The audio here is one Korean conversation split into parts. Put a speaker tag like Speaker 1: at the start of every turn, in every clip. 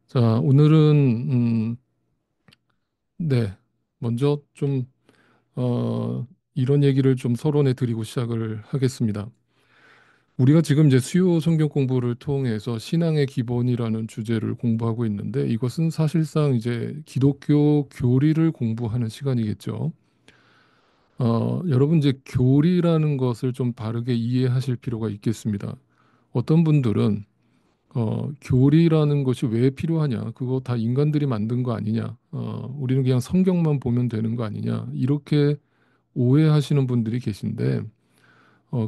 Speaker 1: 자, 오늘은 네, 먼저 좀 이런 얘기를 좀 서론해 드리고 시작을 하겠습니다. 우리가 지금 이제 수요 성경 공부를 통해서 신앙의 기본이라는 주제를 공부하고 있는데 이것은 사실상 이제 기독교 교리를 공부하는 시간이겠죠. 여러분 이제 교리라는 것을 좀 바르게 이해하실 필요가 있겠습니다. 어떤 분들은 교리라는 것이 왜 필요하냐? 그거 다 인간들이 만든 거 아니냐? 우리는 그냥 성경만 보면 되는 거 아니냐? 이렇게 오해하시는 분들이 계신데,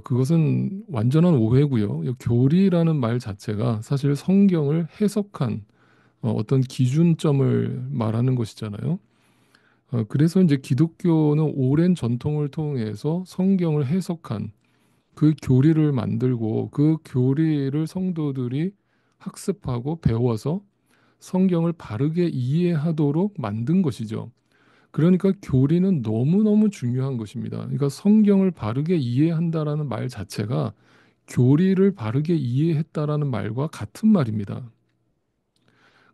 Speaker 1: 그것은 완전한 오해고요. 이 교리라는 말 자체가 사실 성경을 해석한 어떤 기준점을 말하는 것이잖아요. 그래서 이제 기독교는 오랜 전통을 통해서 성경을 해석한 그 교리를 만들고 그 교리를 성도들이 학습하고 배워서 성경을 바르게 이해하도록 만든 것이죠. 그러니까 교리는 너무너무 중요한 것입니다. 그러니까 성경을 바르게 이해한다라는 말 자체가 교리를 바르게 이해했다라는 말과 같은 말입니다.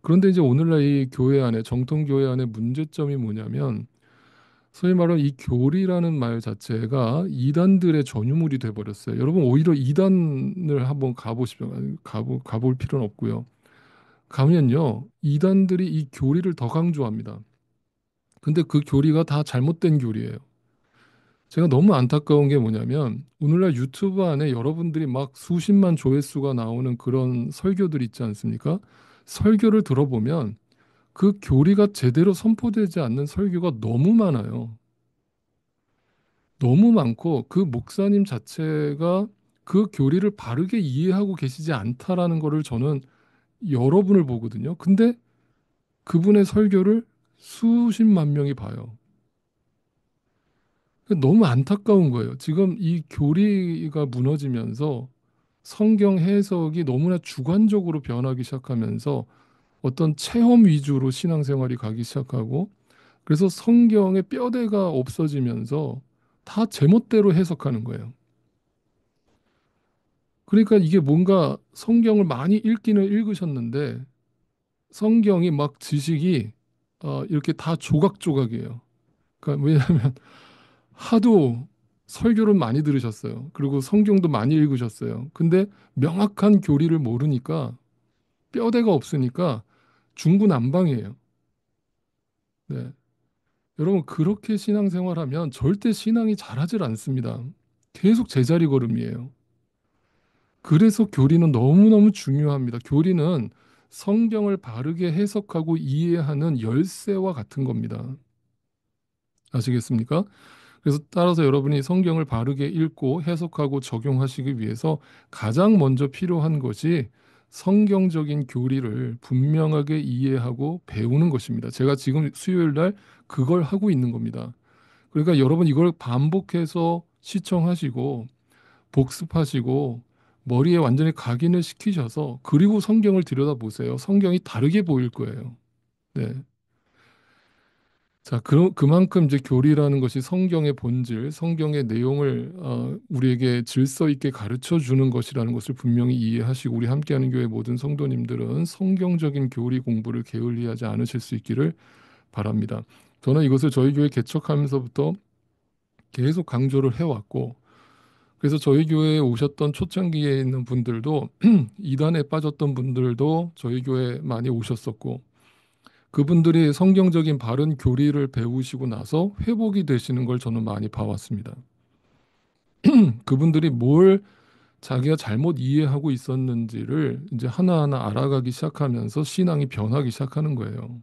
Speaker 1: 그런데 이제 오늘날 이 교회 안에 정통 교회 안에 문제점이 뭐냐면 소위 말하는 이 교리라는 말 자체가 이단들의 전유물이 돼 버렸어요. 여러분 오히려 이단을 한번 가보시면 가볼 필요는 없고요. 가면요, 이단들이 이 교리를 더 강조합니다. 근데 그 교리가 다 잘못된 교리예요. 제가 너무 안타까운 게 뭐냐면 오늘날 유튜브 안에 여러분들이 막 수십만 조회수가 나오는 그런 설교들 있지 않습니까? 설교를 들어보면 그 교리가 제대로 선포되지 않는 설교가 너무 많아요. 너무 많고 그 목사님 자체가 그 교리를 바르게 이해하고 계시지 않다라는 거를 저는 여러 분을 보거든요. 근데 그분의 설교를 수십만 명이 봐요. 너무 안타까운 거예요. 지금 이 교리가 무너지면서 성경 해석이 너무나 주관적으로 변하기 시작하면서 어떤 체험 위주로 신앙생활이 가기 시작하고 그래서 성경의 뼈대가 없어지면서 다 제멋대로 해석하는 거예요. 그러니까 이게 뭔가 성경을 많이 읽기는 읽으셨는데 성경이 막 지식이 이렇게 다 조각조각이에요. 그러니까 왜냐하면 하도 설교를 많이 들으셨어요. 그리고 성경도 많이 읽으셨어요. 근데 명확한 교리를 모르니까 뼈대가 없으니까 중구난방이에요. 네. 여러분 그렇게 신앙생활하면 절대 신앙이 잘하질 않습니다. 계속 제자리 걸음이에요. 그래서 교리는 너무너무 중요합니다. 교리는 성경을 바르게 해석하고 이해하는 열쇠와 같은 겁니다. 아시겠습니까? 그래서 따라서 여러분이 성경을 바르게 읽고 해석하고 적용하시기 위해서 가장 먼저 필요한 것이 성경적인 교리를 분명하게 이해하고 배우는 것입니다. 제가 지금 수요일 날 그걸 하고 있는 겁니다. 그러니까 여러분 이걸 반복해서 시청하시고 복습하시고 머리에 완전히 각인을 시키셔서 그리고 성경을 들여다보세요. 성경이 다르게 보일 거예요. 네. 자, 그만큼 이제 교리라는 것이 성경의 본질, 성경의 내용을 우리에게 질서 있게 가르쳐 주는 것이라는 것을 분명히 이해하시고 우리 함께하는 교회 모든 성도님들은 성경적인 교리 공부를 게을리하지 않으실 수 있기를 바랍니다. 저는 이것을 저희 교회 개척하면서부터 계속 강조를 해왔고 그래서 저희 교회에 오셨던 초창기에 있는 분들도 이단에 빠졌던 분들도 저희 교회 많이 오셨었고 그분들이 성경적인 바른 교리를 배우시고 나서 회복이 되시는 걸 저는 많이 봐왔습니다. 그분들이 뭘 자기가 잘못 이해하고 있었는지를 이제 하나하나 알아가기 시작하면서 신앙이 변하기 시작하는 거예요.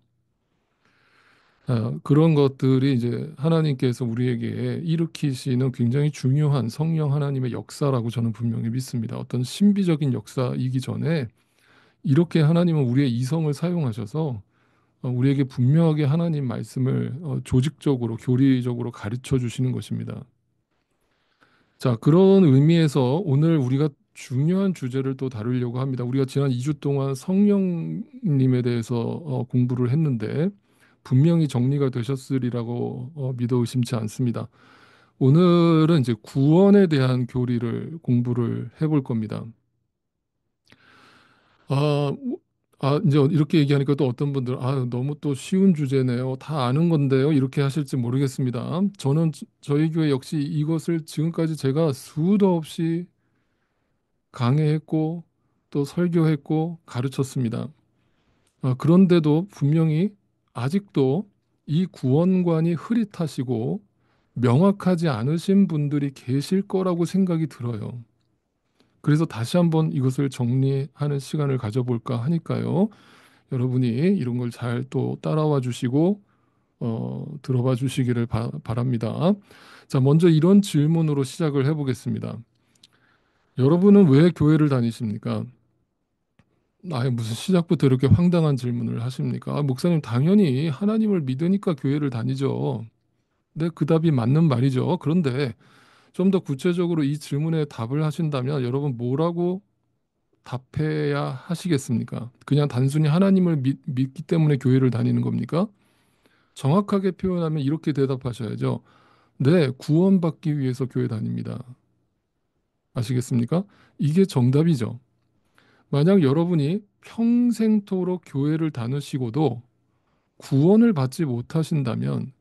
Speaker 1: 그런 것들이 이제 하나님께서 우리에게 일으키시는 굉장히 중요한 성령 하나님의 역사라고 저는 분명히 믿습니다. 어떤 신비적인 역사이기 전에 이렇게 하나님은 우리의 이성을 사용하셔서 우리에게 분명하게 하나님 말씀을 조직적으로 교리적으로 가르쳐 주시는 것입니다. 자, 그런 의미에서 오늘 우리가 중요한 주제를 또 다루려고 합니다. 우리가 지난 2주 동안 성령님에 대해서 공부를 했는데 분명히 정리가 되셨으리라고 믿어 의심치 않습니다. 오늘은 이제 구원에 대한 교리를 공부를 해볼 겁니다. 아, 이제 이렇게 얘기하니까 또 어떤 분들은 너무 또 쉬운 주제네요. 다 아는 건데요. 이렇게 하실지 모르겠습니다. 저는 저희 교회 역시 이것을 지금까지 제가 수도 없이 강해했고 또 설교했고 가르쳤습니다. 그런데도 분명히 아직도 이 구원관이 흐릿하시고 명확하지 않으신 분들이 계실 거라고 생각이 들어요. 그래서 다시 한번 이것을 정리하는 시간을 가져볼까 하니까요. 여러분이 이런 걸 잘 또 따라와 주시고 들어봐 주시기를 바랍니다. 자, 먼저 이런 질문으로 시작을 해보겠습니다. 여러분은 왜 교회를 다니십니까? 무슨 시작부터 이렇게 황당한 질문을 하십니까? 목사님, 당연히 하나님을 믿으니까 교회를 다니죠. 네, 그 답이 맞는 말이죠. 그런데 좀 더 구체적으로 이 질문에 답을 하신다면 여러분 뭐라고 답해야 하시겠습니까? 그냥 단순히 하나님을 믿기 때문에 교회를 다니는 겁니까? 정확하게 표현하면 이렇게 대답하셔야죠. 네, 구원받기 위해서 교회 다닙니다. 아시겠습니까? 이게 정답이죠. 만약 여러분이 평생토록 교회를 다니시고도 구원을 받지 못하신다면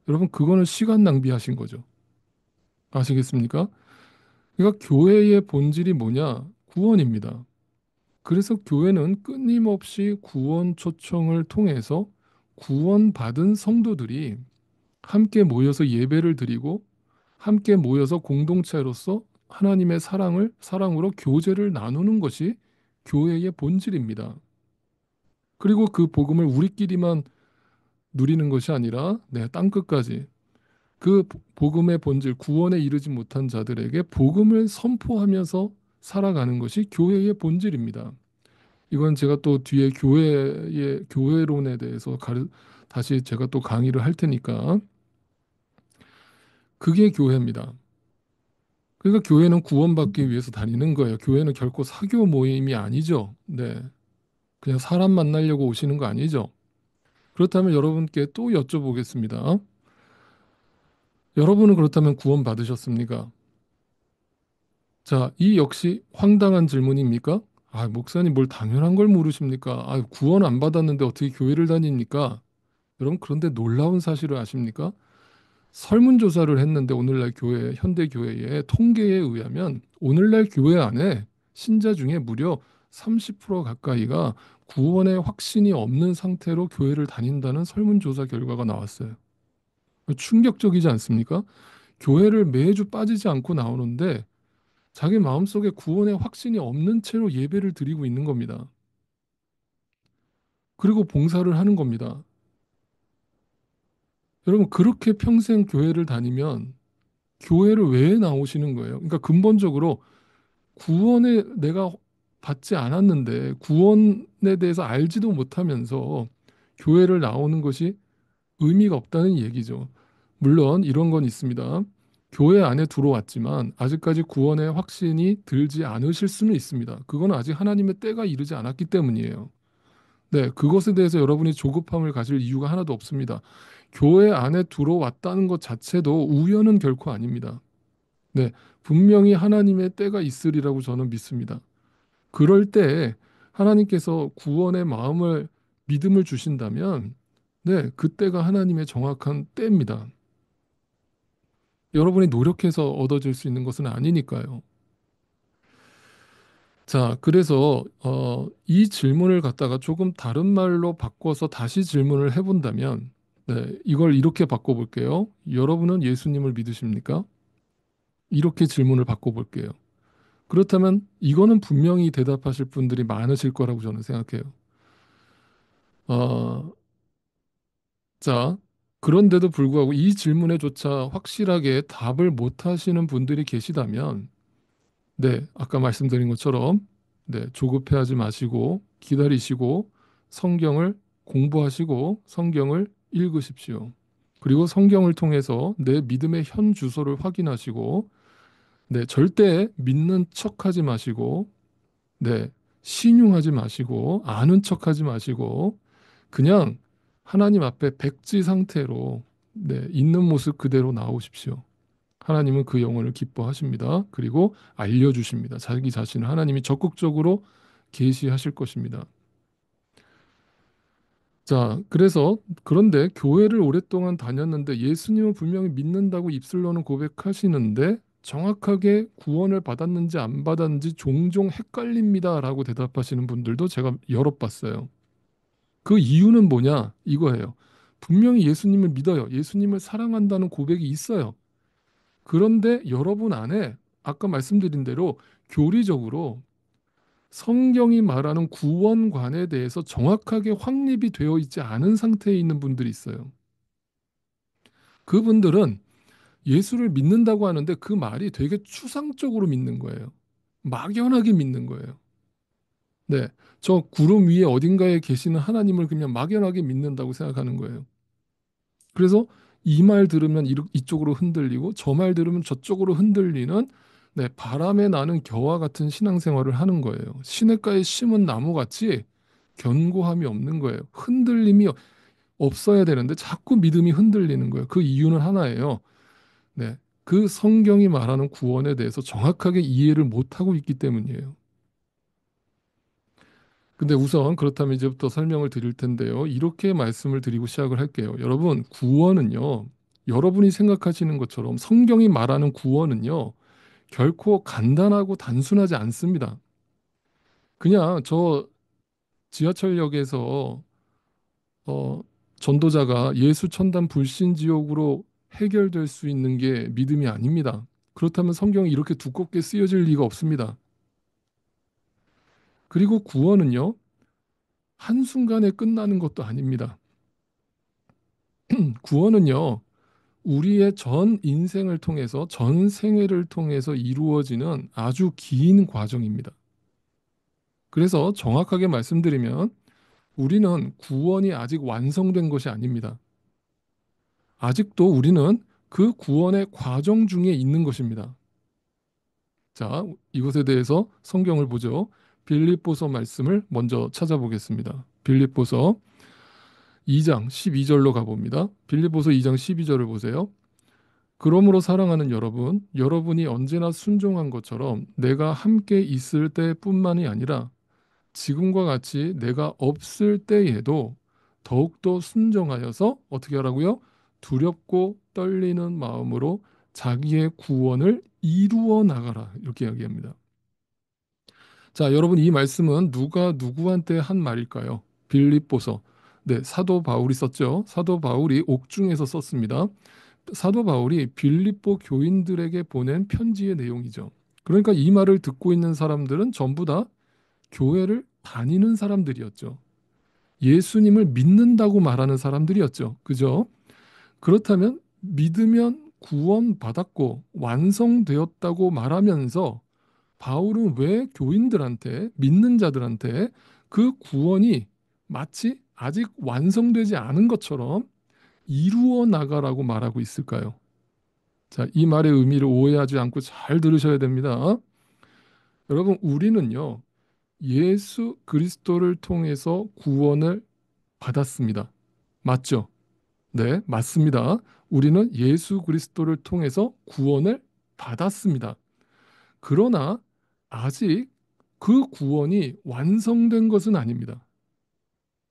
Speaker 1: 여러분 그거는 시간 낭비하신 거죠. 아시겠습니까? 그러니까 교회의 본질이 뭐냐? 구원입니다. 그래서 교회는 끊임없이 구원 초청을 통해서 구원받은 성도들이 함께 모여서 예배를 드리고 함께 모여서 공동체로서 하나님의 사랑으로 교제를 나누는 것이 교회의 본질입니다. 그리고 그 복음을 우리끼리만 누리는 것이 아니라 땅 끝까지 그 복음의 본질, 구원에 이르지 못한 자들에게 복음을 선포하면서 살아가는 것이 교회의 본질입니다. 이건 제가 또 뒤에 교회의 교회론에 대해서 다시 제가 또 강의를 할 테니까 그게 교회입니다. 그러니까 교회는 구원받기 위해서 다니는 거예요. 교회는 결코 사교 모임이 아니죠. 네. 그냥 사람 만나려고 오시는 거 아니죠. 그렇다면 여러분께 또 여쭤보겠습니다. 여러분은 그렇다면 구원 받으셨습니까? 자, 이 역시 황당한 질문입니까? 목사님 뭘 당연한 걸 물으십니까? 구원 안 받았는데 어떻게 교회를 다닙니까? 여러분, 그런데 놀라운 사실을 아십니까? 설문조사를 했는데 오늘날 교회, 현대 교회의 통계에 의하면 오늘날 교회 안에 신자 중에 무려 30% 가까이가 구원의 확신이 없는 상태로 교회를 다닌다는 설문조사 결과가 나왔어요. 충격적이지 않습니까? 교회를 매주 빠지지 않고 나오는데 자기 마음속에 구원의 확신이 없는 채로 예배를 드리고 있는 겁니다. 그리고 봉사를 하는 겁니다. 여러분, 그렇게 평생 교회를 다니면 교회를 왜 나오시는 거예요? 그러니까 근본적으로 구원에 내가 받지 않았는데 구원에 대해서 알지도 못하면서 교회를 나오는 것이 의미가 없다는 얘기죠. 물론 이런 건 있습니다. 교회 안에 들어왔지만 아직까지 구원의 확신이 들지 않으실 수는 있습니다. 그건 아직 하나님의 때가 이르지 않았기 때문이에요. 네, 그것에 대해서 여러분이 조급함을 가질 이유가 하나도 없습니다. 교회 안에 들어왔다는 것 자체도 우연은 결코 아닙니다. 네, 분명히 하나님의 때가 있으리라고 저는 믿습니다. 그럴 때 하나님께서 구원의 마음을 믿음을 주신다면 네, 그때가 하나님의 정확한 때입니다. 여러분이 노력해서 얻어질 수 있는 것은 아니니까요. 자, 그래서 이 질문을 갖다가 조금 다른 말로 바꿔서 다시 질문을 해본다면 네, 이걸 이렇게 바꿔볼게요. 여러분은 예수님을 믿으십니까? 이렇게 질문을 바꿔볼게요. 그렇다면 이거는 분명히 대답하실 분들이 많으실 거라고 저는 생각해요. 어, 자, 그런데도 불구하고 이 질문에조차 확실하게 답을 못 하시는 분들이 계시다면, 네, 아까 말씀드린 것처럼, 네, 조급해하지 마시고, 기다리시고, 성경을 공부하시고, 성경을 읽으십시오. 그리고 성경을 통해서 내 믿음의 현 주소를 확인하시고, 네, 절대 믿는 척하지 마시고, 네, 신용하지 마시고 아는 척하지 마시고 그냥 하나님 앞에 백지 상태로 네, 있는 모습 그대로 나오십시오. 하나님은 그 영혼을 기뻐하십니다. 그리고 알려주십니다. 자기 자신을 하나님이 적극적으로 계시하실 것입니다. 자, 그래서 그런데 교회를 오랫동안 다녔는데 예수님은 분명히 믿는다고 입술로는 고백하시는데 정확하게 구원을 받았는지 안 받았는지 종종 헷갈립니다라고 대답하시는 분들도 제가 여러 봤어요. 그 이유는 뭐냐? 이거예요. 분명히 예수님을 믿어요. 예수님을 사랑한다는 고백이 있어요. 그런데 여러분 안에 아까 말씀드린 대로 교리적으로 성경이 말하는 구원관에 대해서 정확하게 확립이 되어 있지 않은 상태에 있는 분들이 있어요. 그분들은 예수를 믿는다고 하는데 그 말이 되게 추상적으로 믿는 거예요. 막연하게 믿는 거예요. 네, 저 구름 위에 어딘가에 계시는 하나님을 그냥 막연하게 믿는다고 생각하는 거예요. 그래서 이 말 들으면 이쪽으로 흔들리고 저 말 들으면 저쪽으로 흔들리는 네, 바람에 나는 겨와 같은 신앙생활을 하는 거예요. 시냇가에 심은 나무같이 견고함이 없는 거예요. 흔들림이 없어야 되는데 자꾸 믿음이 흔들리는 거예요. 그 이유는 하나예요. 네, 그 성경이 말하는 구원에 대해서 정확하게 이해를 못하고 있기 때문이에요. 근데 우선 그렇다면 이제부터 설명을 드릴 텐데요. 이렇게 말씀을 드리고 시작을 할게요. 여러분, 구원은요. 여러분이 생각하시는 것처럼 성경이 말하는 구원은요. 결코 간단하고 단순하지 않습니다. 그냥 저 지하철역에서 어, 전도자가 예수 천당 불신 지옥으로 해결될 수 있는 게 믿음이 아닙니다. 그렇다면 성경이 이렇게 두껍게 쓰여질 리가 없습니다. 그리고 구원은요. 한순간에 끝나는 것도 아닙니다. 구원은요. 우리의 전 인생을 통해서 전 생애를 통해서 이루어지는 아주 긴 과정입니다. 그래서 정확하게 말씀드리면 우리는 구원이 아직 완성된 것이 아닙니다. 아직도 우리는 그 구원의 과정 중에 있는 것입니다. 자, 이것에 대해서 성경을 보죠. 빌립보서 말씀을 먼저 찾아보겠습니다. 빌립보서 2장 12절로 가봅니다. 빌립보서 2장 12절을 보세요. 그러므로 사랑하는 여러분, 여러분이 언제나 순종한 것처럼 내가 함께 있을 때뿐만이 아니라 지금과 같이 내가 없을 때에도 더욱더 순종하여서 어떻게 하라고요? 두렵고 떨리는 마음으로 자기의 구원을 이루어 나가라. 이렇게 이야기합니다. 자, 여러분 이 말씀은 누가 누구한테 한 말일까요? 빌립보서. 네, 사도 바울이 썼죠. 사도 바울이 옥중에서 썼습니다. 사도 바울이 빌립보 교인들에게 보낸 편지의 내용이죠. 그러니까 이 말을 듣고 있는 사람들은 전부 다 교회를 다니는 사람들이었죠. 예수님을 믿는다고 말하는 사람들이었죠. 그죠? 그렇다면 믿으면 구원받았고 완성되었다고 말하면서 바울은 왜 교인들한테 믿는 자들한테 그 구원이 마치 아직 완성되지 않은 것처럼 이루어 나가라고 말하고 있을까요? 자, 이 말의 의미를 오해하지 않고 잘 들으셔야 됩니다. 여러분, 우리는요, 예수 그리스도를 통해서 구원을 받았습니다. 맞죠? 네, 맞습니다. 우리는 예수 그리스도를 통해서 구원을 받았습니다. 그러나 아직 그 구원이 완성된 것은 아닙니다.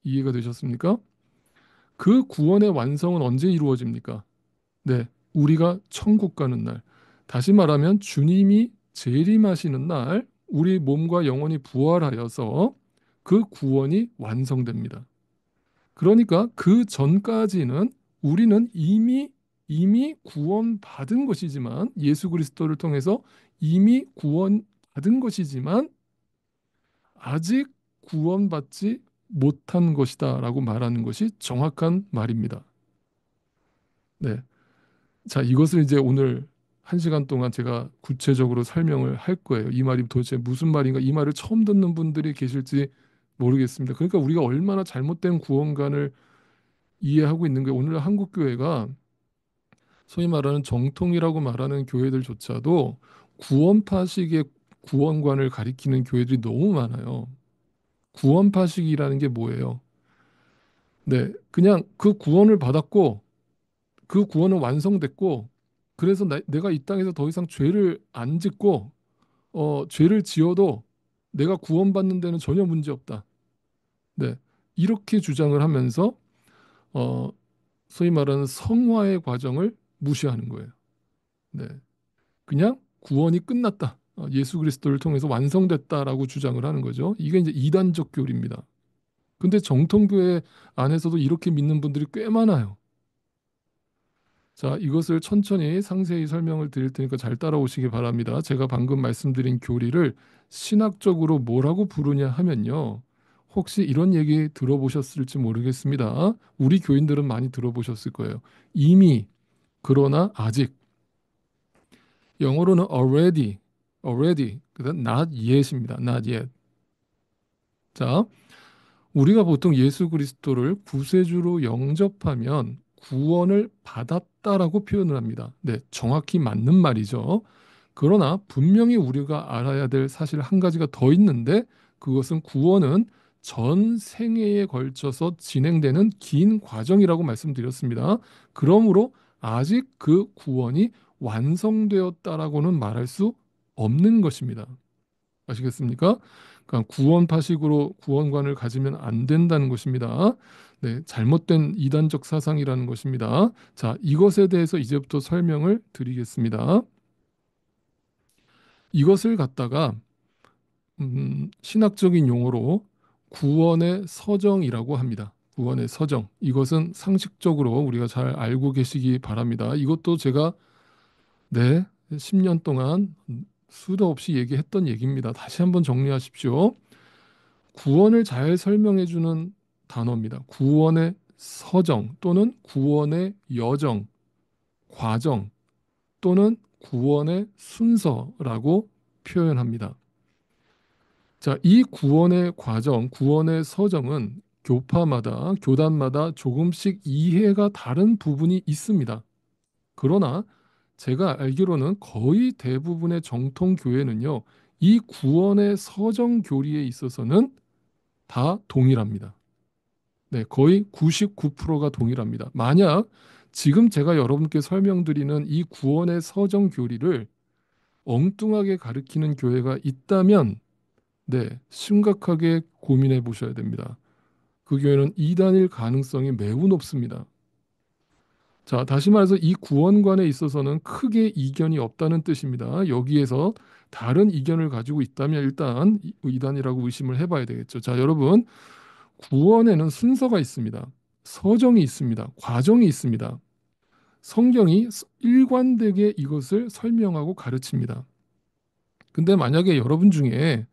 Speaker 1: 이해가 되셨습니까? 그 구원의 완성은 언제 이루어집니까? 네, 우리가 천국 가는 날. 다시 말하면 주님이 재림하시는 날 우리 몸과 영혼이 부활하여서 그 구원이 완성됩니다. 그러니까 그 전까지는 우리는 이미 구원받은 것이지만 예수 그리스도를 통해서 이미 구원받은 것이지만 아직 구원받지 못한 것이다라고 말하는 것이 정확한 말입니다. 네. 자, 이것을 이제 오늘 한 시간 동안 제가 구체적으로 설명을 할 거예요. 이 말이 도대체 무슨 말인가? 이 말을 처음 듣는 분들이 계실지 모르겠습니다. 그러니까 우리가 얼마나 잘못된 구원관을 이해하고 있는 게 오늘 한국 교회가 소위 말하는 정통이라고 말하는 교회들조차도 구원파식의 구원관을 가리키는 교회들이 너무 많아요. 구원파식이라는 게 뭐예요? 네, 그냥 그 구원을 받았고 그 구원은 완성됐고 그래서 내가 이 땅에서 더 이상 죄를 안 짓고 죄를 지어도 내가 구원받는 데는 전혀 문제 없다. 네. 이렇게 주장을 하면서 어, 소위 말하는 성화의 과정을 무시하는 거예요. 네. 그냥 구원이 끝났다. 예수 그리스도를 통해서 완성됐다라고 주장을 하는 거죠. 이게 이제 이단적 교리입니다. 근데 정통교회 안에서도 이렇게 믿는 분들이 꽤 많아요. 자, 이것을 천천히 상세히 설명을 드릴 테니까 잘 따라오시기 바랍니다. 제가 방금 말씀드린 교리를 신학적으로 뭐라고 부르냐 하면요. 혹시 이런 얘기 들어보셨을지 모르겠습니다. 우리 교인들은 많이 들어보셨을 거예요. 이미, 그러나 아직. 영어로는 already, 그다음 not yet입니다. not yet. 자, 우리가 보통 예수 그리스도를 구세주로 영접하면 구원을 받았다라고 표현을 합니다. 네, 정확히 맞는 말이죠. 그러나 분명히 우리가 알아야 될 사실 한 가지가 더 있는데 그것은 구원은 전 생애에 걸쳐서 진행되는 긴 과정이라고 말씀드렸습니다. 그러므로 아직 그 구원이 완성되었다라고는 말할 수 없는 것입니다. 아시겠습니까? 그러니까 구원파식으로 구원관을 가지면 안 된다는 것입니다. 네, 잘못된 이단적 사상이라는 것입니다. 자, 이것에 대해서 이제부터 설명을 드리겠습니다. 이것을 갖다가 신학적인 용어로 구원의 서정이라고 합니다. 구원의 서정. 이것은 상식적으로 우리가 잘 알고 계시기 바랍니다. 이것도 제가 네, 10년 동안 수도 없이 얘기했던 얘기입니다. 다시 한번 정리하십시오. 구원을 잘 설명해 주는 단어입니다. 구원의 서정 또는 구원의 여정, 과정 또는 구원의 순서라고 표현합니다. 자, 이 구원의 과정, 구원의 서정은 교파마다, 교단마다 조금씩 이해가 다른 부분이 있습니다. 그러나 제가 알기로는 거의 대부분의 정통 교회는요, 이 구원의 서정 교리에 있어서는 다 동일합니다. 네, 거의 99%가 동일합니다. 만약 지금 제가 여러분께 설명드리는 이 구원의 서정 교리를 엉뚱하게 가르치는 교회가 있다면 네, 심각하게 고민해 보셔야 됩니다. 그 교회는 이단일 가능성이 매우 높습니다. 자, 다시 말해서 이 구원관에 있어서는 크게 이견이 없다는 뜻입니다. 여기에서 다른 이견을 가지고 있다면 일단 이단이라고 의심을 해봐야 되겠죠. 자, 여러분, 구원에는 순서가 있습니다. 서정이 있습니다. 과정이 있습니다. 성경이 일관되게 이것을 설명하고 가르칩니다. 근데 만약에 여러분 중에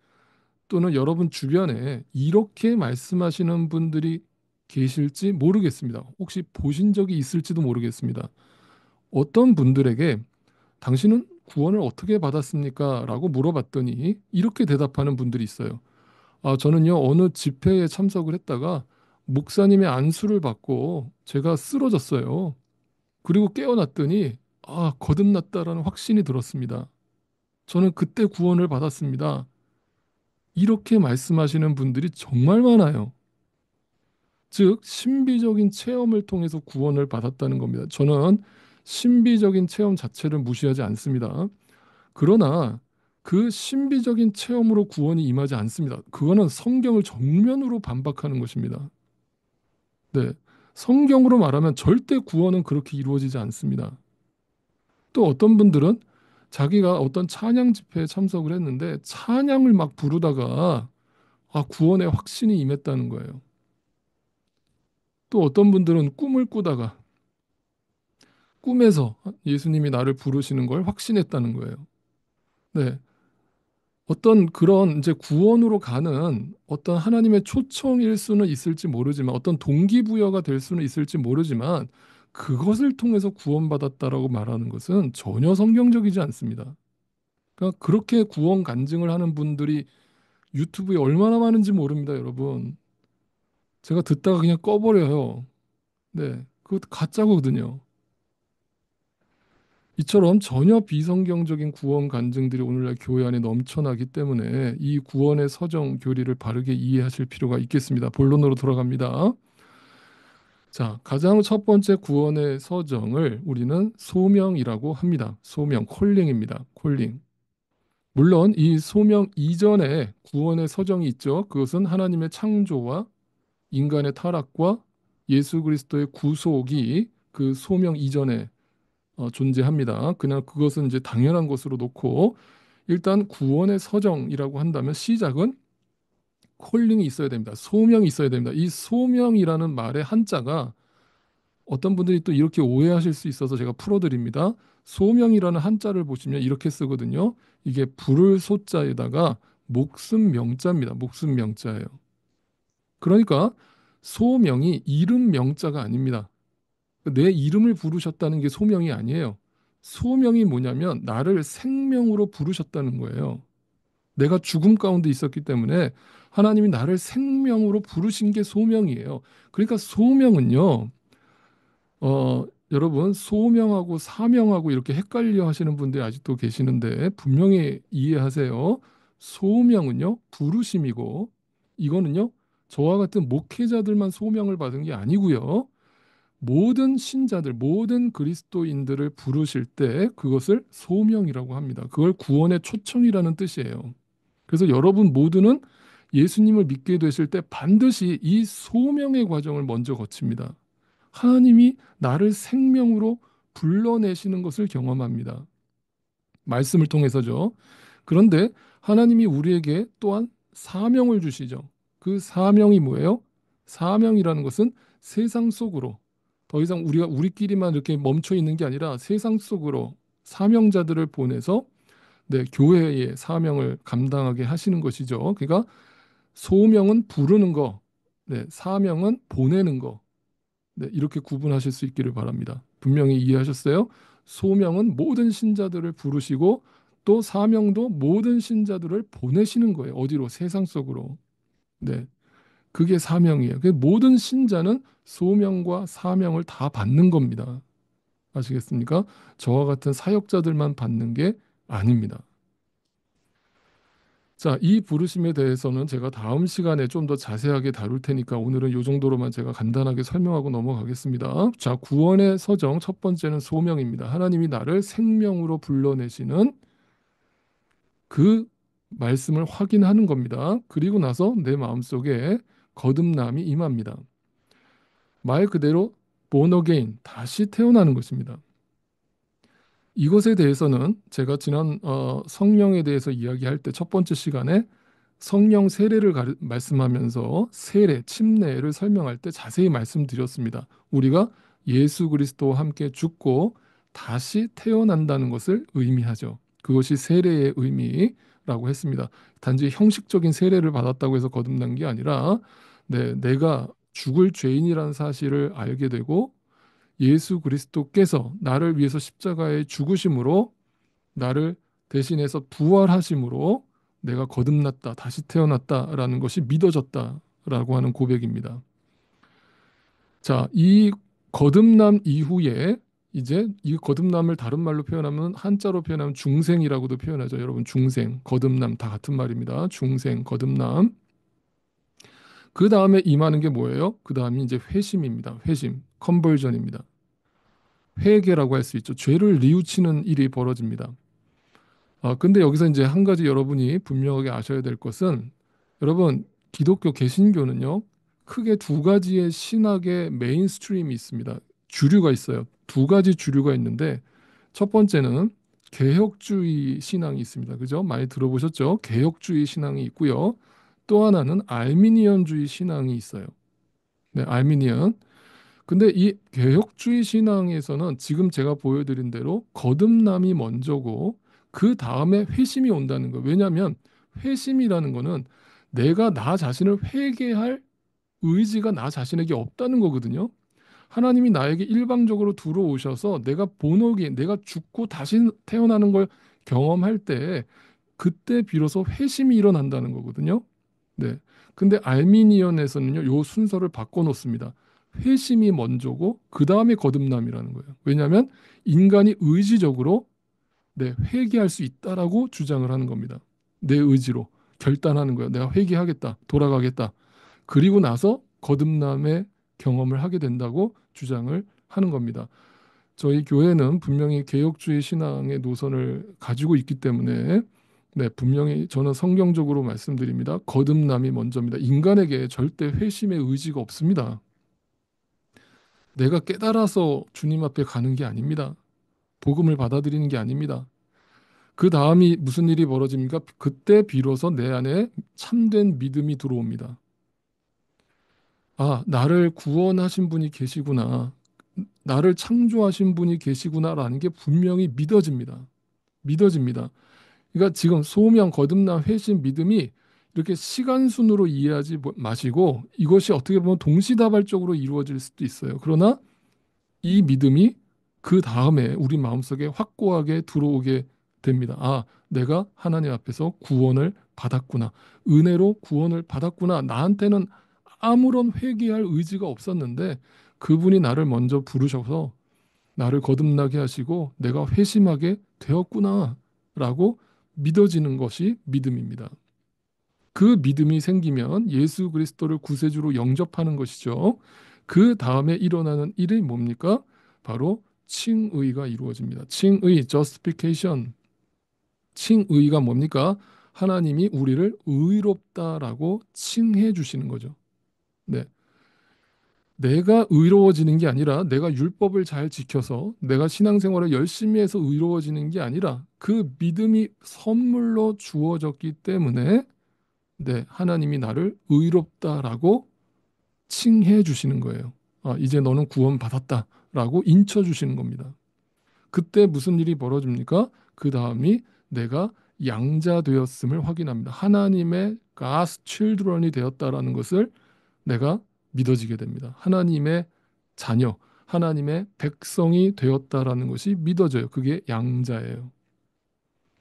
Speaker 1: 또는 여러분 주변에 이렇게 말씀하시는 분들이 계실지 모르겠습니다. 혹시 보신 적이 있을지도 모르겠습니다. 어떤 분들에게 당신은 구원을 어떻게 받았습니까? 라고 물어봤더니 이렇게 대답하는 분들이 있어요. 아, 저는요, 어느 집회에 참석을 했다가 목사님의 안수를 받고 제가 쓰러졌어요. 그리고 깨어났더니 아, 거듭났다라는 확신이 들었습니다. 저는 그때 구원을 받았습니다. 이렇게 말씀하시는 분들이 정말 많아요. 즉, 신비적인 체험을 통해서 구원을 받았다는 겁니다. 저는 신비적인 체험 자체를 무시하지 않습니다. 그러나 그 신비적인 체험으로 구원이 임하지 않습니다. 그거는 성경을 정면으로 반박하는 것입니다. 네. 성경으로 말하면 절대 구원은 그렇게 이루어지지 않습니다. 또 어떤 분들은 자기가 어떤 찬양 집회에 참석을 했는데 찬양을 막 부르다가 아, 구원의 확신이 임했다는 거예요. 또 어떤 분들은 꿈을 꾸다가 꿈에서 예수님이 나를 부르시는 걸 확신했다는 거예요. 네. 어떤 그런 이제 구원으로 가는 어떤 하나님의 초청일 수는 있을지 모르지만 어떤 동기부여가 될 수는 있을지 모르지만 그것을 통해서 구원받았다라고 말하는 것은 전혀 성경적이지 않습니다. 그러니까 그렇게 구원 간증을 하는 분들이 유튜브에 얼마나 많은지 모릅니다, 여러분. 제가 듣다가 그냥 꺼버려요. 네, 그거 가짜거든요. 이처럼 전혀 비성경적인 구원 간증들이 오늘날 교회 안에 넘쳐나기 때문에 이 구원의 서정 교리를 바르게 이해하실 필요가 있겠습니다. 본론으로 돌아갑니다. 자, 가장 첫 번째 구원의 서정을 우리는 소명이라고 합니다. 소명, 콜링입니다. 콜링. 물론 이 소명 이전에 구원의 서정이 있죠. 그것은 하나님의 창조와 인간의 타락과 예수 그리스도의 구속이 그 소명 이전에 존재합니다. 그냥 그것은 이제 당연한 것으로 놓고 일단 구원의 서정이라고 한다면 시작은 콜링이 있어야 됩니다. 소명이 있어야 됩니다. 이 소명이라는 말의 한자가 어떤 분들이 또 이렇게 오해하실 수 있어서 제가 풀어드립니다. 소명이라는 한자를 보시면 이렇게 쓰거든요. 이게 부를 소자에다가 목숨 명자입니다. 목숨 명자예요. 그러니까 소명이 이름 명자가 아닙니다. 내 이름을 부르셨다는 게 소명이 아니에요. 소명이 뭐냐면 나를 생명으로 부르셨다는 거예요. 내가 죽음 가운데 있었기 때문에 하나님이 나를 생명으로 부르신 게 소명이에요. 그러니까 소명은요, 여러분, 소명하고 사명하고 이렇게 헷갈려 하시는 분들이 아직도 계시는데 분명히 이해하세요. 소명은요, 부르심이고 이거는요, 저와 같은 목회자들만 소명을 받은 게 아니고요. 모든 신자들, 모든 그리스도인들을 부르실 때 그것을 소명이라고 합니다. 그걸 구원의 초청이라는 뜻이에요. 그래서 여러분 모두는 예수님을 믿게 되실 때 반드시 이 소명의 과정을 먼저 거칩니다. 하나님이 나를 생명으로 불러내시는 것을 경험합니다. 말씀을 통해서죠. 그런데 하나님이 우리에게 또한 사명을 주시죠. 그 사명이 뭐예요? 사명이라는 것은 세상 속으로 더 이상 우리가 우리끼리만 이렇게 멈춰 있는 게 아니라 세상 속으로 사명자들을 보내서 네, 교회의 사명을 감당하게 하시는 것이죠. 그러니까 소명은 부르는 거, 네, 사명은 보내는 거. 네, 이렇게 구분하실 수 있기를 바랍니다. 분명히 이해하셨어요? 소명은 모든 신자들을 부르시고 또 사명도 모든 신자들을 보내시는 거예요. 어디로? 세상 속으로. 네, 그게 사명이에요. 모든 신자는 소명과 사명을 다 받는 겁니다. 아시겠습니까? 저와 같은 사역자들만 받는 게 아닙니다. 자, 이 부르심에 대해서는 제가 다음 시간에 좀 더 자세하게 다룰 테니까 오늘은 이 정도로만 제가 간단하게 설명하고 넘어가겠습니다. 자, 구원의 서정 첫 번째는 소명입니다. 하나님이 나를 생명으로 불러내시는 그 말씀을 확인하는 겁니다. 그리고 나서 내 마음속에 거듭남이 임합니다. 말 그대로 born again, 다시 태어나는 것입니다. 이것에 대해서는 제가 지난 성령에 대해서 이야기할 때 첫 번째 시간에 성령 세례를 말씀하면서 세례, 침례를 설명할 때 자세히 말씀드렸습니다. 우리가 예수 그리스도와 함께 죽고 다시 태어난다는 것을 의미하죠. 그것이 세례의 의미라고 했습니다. 단지 형식적인 세례를 받았다고 해서 거듭난 게 아니라 네, 내가 죽을 죄인이라는 사실을 알게 되고 예수 그리스도께서 나를 위해서 십자가에 죽으심으로 나를 대신해서 부활하심으로 내가 거듭났다, 다시 태어났다라는 것이 믿어졌다라고 하는 고백입니다. 자, 이 거듭남 이후에 이제 이 거듭남을 다른 말로 표현하면 한자로 표현하면 중생이라고도 표현하죠. 여러분 중생, 거듭남 다 같은 말입니다. 중생, 거듭남. 그 다음에 임하는 게 뭐예요? 그 다음이 이제 회심입니다. 회심, 컨버전입니다. 회개라고 할 수 있죠. 죄를 뉘우치는 일이 벌어집니다. 근데 여기서 이제 한 가지 여러분이 분명하게 아셔야 될 것은 여러분 기독교 개신교는요 크게 두 가지의 신학의 메인스트림이 있습니다. 주류가 있어요. 두 가지 주류가 있는데 첫 번째는 개혁주의 신앙이 있습니다. 그죠? 많이 들어보셨죠? 개혁주의 신앙이 있고요. 또 하나는 알미니언주의 신앙이 있어요. 네, 알미니언. 근데 이 개혁주의 신앙에서는 지금 제가 보여드린 대로 거듭남이 먼저고 그 다음에 회심이 온다는 거예요. 왜냐하면 회심이라는 거는 내가 나 자신을 회개할 의지가 나 자신에게 없다는 거거든요. 하나님이 나에게 일방적으로 들어오셔서 내가 본어기, 내가 죽고 다시 태어나는 걸 경험할 때 그때 비로소 회심이 일어난다는 거거든요. 네. 근데 알미니언에서는요, 요 순서를 바꿔 놓습니다. 회심이 먼저고 그 다음에 거듭남이라는 거예요. 왜냐하면 인간이 의지적으로 네, 회개할 수 있다라고 주장을 하는 겁니다. 내 의지로 결단하는 거예요. 내가 회개하겠다, 돌아가겠다. 그리고 나서 거듭남의 경험을 하게 된다고 주장을 하는 겁니다. 저희 교회는 분명히 개혁주의 신앙의 노선을 가지고 있기 때문에 네, 분명히 저는 성경적으로 말씀드립니다. 거듭남이 먼저입니다. 인간에게 절대 회심의 의지가 없습니다. 내가 깨달아서 주님 앞에 가는 게 아닙니다. 복음을 받아들이는 게 아닙니다. 그 다음이 무슨 일이 벌어집니까? 그때 비로소 내 안에 참된 믿음이 들어옵니다. 아, 나를 구원하신 분이 계시구나. 나를 창조하신 분이 계시구나라는 게 분명히 믿어집니다. 믿어집니다. 그러니까 지금 소명, 거듭남, 회심, 믿음이 이렇게 시간 순으로 이해하지 마시고 이것이 어떻게 보면 동시다발적으로 이루어질 수도 있어요. 그러나 이 믿음이 그 다음에 우리 마음속에 확고하게 들어오게 됩니다. 아, 내가 하나님 앞에서 구원을 받았구나. 은혜로 구원을 받았구나. 나한테는 아무런 회개할 의지가 없었는데 그분이 나를 먼저 부르셔서 나를 거듭나게 하시고 내가 회심하게 되었구나라고 믿어지는 것이 믿음입니다. 그 믿음이 생기면 예수 그리스도를 구세주로 영접하는 것이죠. 그 다음에 일어나는 일이 뭡니까? 바로 칭의가 이루어집니다. 칭의, justification. 칭의가 뭡니까? 하나님이 우리를 의롭다라고 칭해 주시는 거죠. 네. 내가 의로워지는 게 아니라 내가 율법을 잘 지켜서 내가 신앙생활을 열심히 해서 의로워지는 게 아니라 그 믿음이 선물로 주어졌기 때문에 네, 하나님이 나를 의롭다라고 칭해 주시는 거예요. 아, 이제 너는 구원받았다라고 인쳐 주시는 겁니다. 그때 무슨 일이 벌어집니까? 그 다음이 내가 양자 되었음을 확인합니다. 하나님의 God's children이 되었다라는 것을 내가 믿어지게 됩니다. 하나님의 자녀, 하나님의 백성이 되었다라는 것이 믿어져요. 그게 양자예요.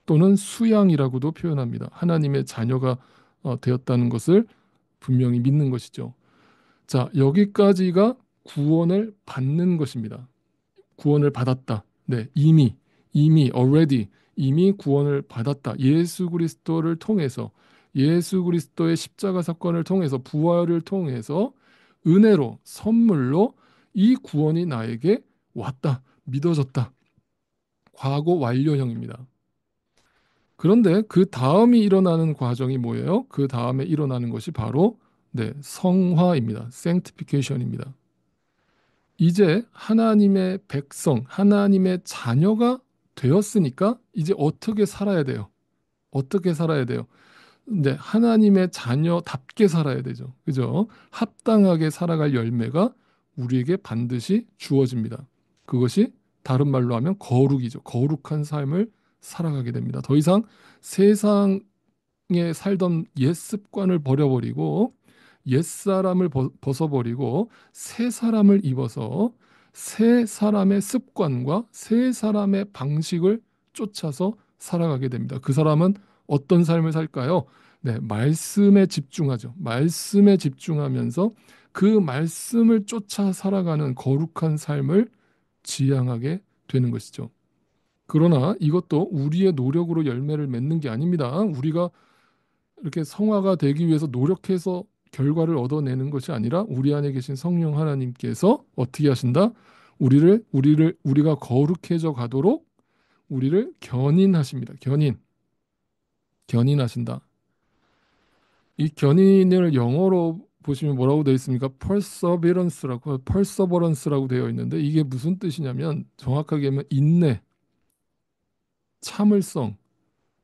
Speaker 1: 또는 수양이라고도 표현합니다. 하나님의 자녀가 되었다는 것을 분명히 믿는 것이죠. 자, 여기까지가 구원을 받는 것입니다. 구원을 받았다. 네, 이미 already 이미 구원을 받았다. 예수 그리스도를 통해서 예수 그리스도의 십자가 사건을 통해서 부활을 통해서 은혜로 선물로 이 구원이 나에게 왔다. 믿어졌다. 과거 완료형입니다. 그런데 그 다음이 일어나는 과정이 뭐예요? 그 다음에 일어나는 것이 바로 네, 성화입니다. sanctification입니다. 이제 하나님의 백성, 하나님의 자녀가 되었으니까 이제 어떻게 살아야 돼요? 어떻게 살아야 돼요? 이제 하나님의 자녀답게 살아야 되죠. 그죠? 합당하게 살아갈 열매가 우리에게 반드시 주어집니다. 그것이 다른 말로 하면 거룩이죠. 거룩한 삶을 살아가게 됩니다. 더 이상 세상에 살던 옛 습관을 버려버리고 옛 사람을 벗어버리고 새 사람을 입어서 새 사람의 습관과 새 사람의 방식을 쫓아서 살아가게 됩니다. 그 사람은 어떤 삶을 살까요? 네, 말씀에 집중하죠. 말씀에 집중하면서 그 말씀을 쫓아 살아가는 거룩한 삶을 지향하게 되는 것이죠. 그러나 이것도 우리의 노력으로 열매를 맺는 게 아닙니다. 우리가 이렇게 성화가 되기 위해서 노력해서 결과를 얻어내는 것이 아니라 우리 안에 계신 성령 하나님께서 어떻게 하신다? 우리가 거룩해져 가도록 우리를 견인하십니다. 견인하신다. 이 견인을 영어로 보시면 뭐라고 되어 있습니까? perseverance라고 되어 있는데 이게 무슨 뜻이냐면 정확하게 하면 인내, 참을성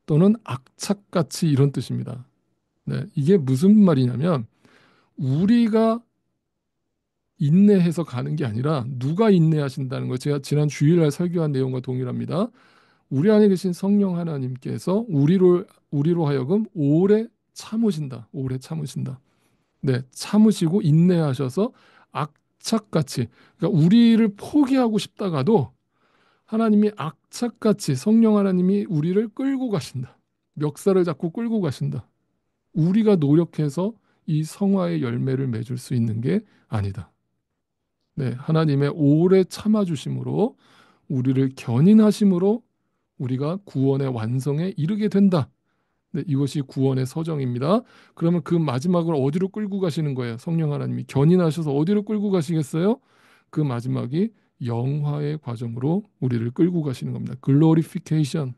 Speaker 1: 또는 악착같이 이런 뜻입니다. 네, 이게 무슨 말이냐면 우리가 인내해서 가는 게 아니라 누가 인내하신다는 거 제가 지난 주일날 설교한 내용과 동일합니다. 우리 안에 계신 성령 하나님께서 우리로 하여금 오래 참으신다. 오래 참으신다. 네, 참으시고 인내하셔서 악착같이 그러니까 우리를 포기하고 싶다가도 하나님이 악착같이 성령 하나님이 우리를 끌고 가신다. 멱살을 잡고 끌고 가신다. 우리가 노력해서 이 성화의 열매를 맺을 수 있는 게 아니다. 네, 하나님의 오래 참아주심으로 우리를 견인하심으로 우리가 구원의 완성에 이르게 된다. 네, 이것이 구원의 서정입니다. 그러면 그 마지막을 어디로 끌고 가시는 거예요? 성령 하나님이 견인하셔서 어디로 끌고 가시겠어요? 그 마지막이 영화의 과정으로 우리를 끌고 가시는 겁니다. 글로리피케이션,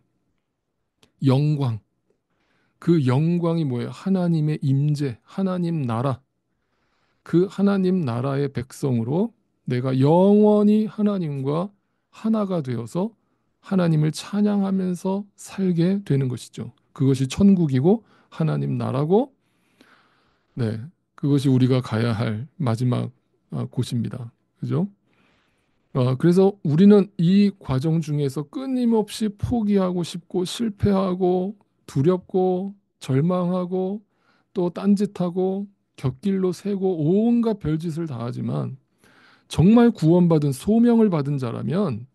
Speaker 1: 영광. 그 영광이 뭐예요? 하나님의 임재, 하나님 나라. 그 하나님 나라의 백성으로 내가 영원히 하나님과 하나가 되어서 하나님을 찬양하면서 살게 되는 것이죠. 그것이 천국이고 하나님 나라고, 네, 그것이 우리가 가야 할 마지막 곳입니다. 그죠? 그래서 우리는 이 과정 중에서 끊임없이 포기하고 싶고 실패하고 두렵고 절망하고 또 딴짓하고 곁길로 새고 온갖 별짓을 다 하지만 정말 구원받은 소명을 받은 자라면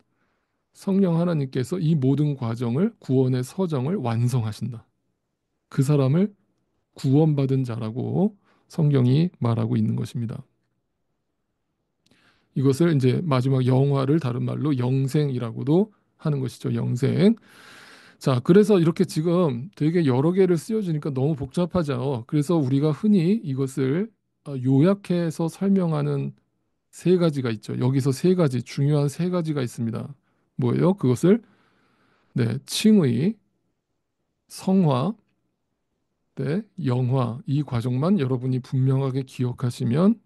Speaker 1: 성령 하나님께서 이 모든 과정을 구원의 서정을 완성하신다. 그 사람을 구원받은 자라고 성경이 말하고 있는 것입니다. 이것을 이제 마지막 영화를 다른 말로 영생이라고도 하는 것이죠. 영생. 자, 그래서 이렇게 지금 되게 여러 개를 쓰여주니까 너무 복잡하죠. 그래서 우리가 흔히 이것을 요약해서 설명하는 세 가지가 있죠. 여기서 세 가지, 중요한 세 가지가 있습니다. 뭐예요? 그것을 네, 칭의, 성화, 네, 영화 이 과정만 여러분이 분명하게 기억하시면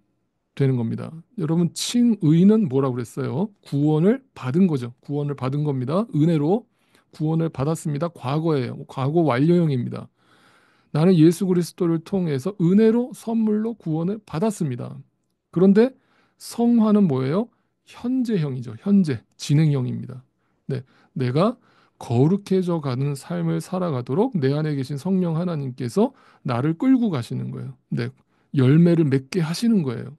Speaker 1: 되는 겁니다. 여러분 칭의는 뭐라고 그랬어요? 구원을 받은 거죠. 구원을 받은 겁니다. 은혜로 구원을 받았습니다. 과거예요. 과거 완료형입니다. 나는 예수 그리스도를 통해서 은혜로 선물로 구원을 받았습니다. 그런데 성화는 뭐예요? 현재형이죠. 현재 진행형입니다. 네, 내가 거룩해져 가는 삶을 살아가도록 내 안에 계신 성령 하나님께서 나를 끌고 가시는 거예요. 네, 열매를 맺게 하시는 거예요.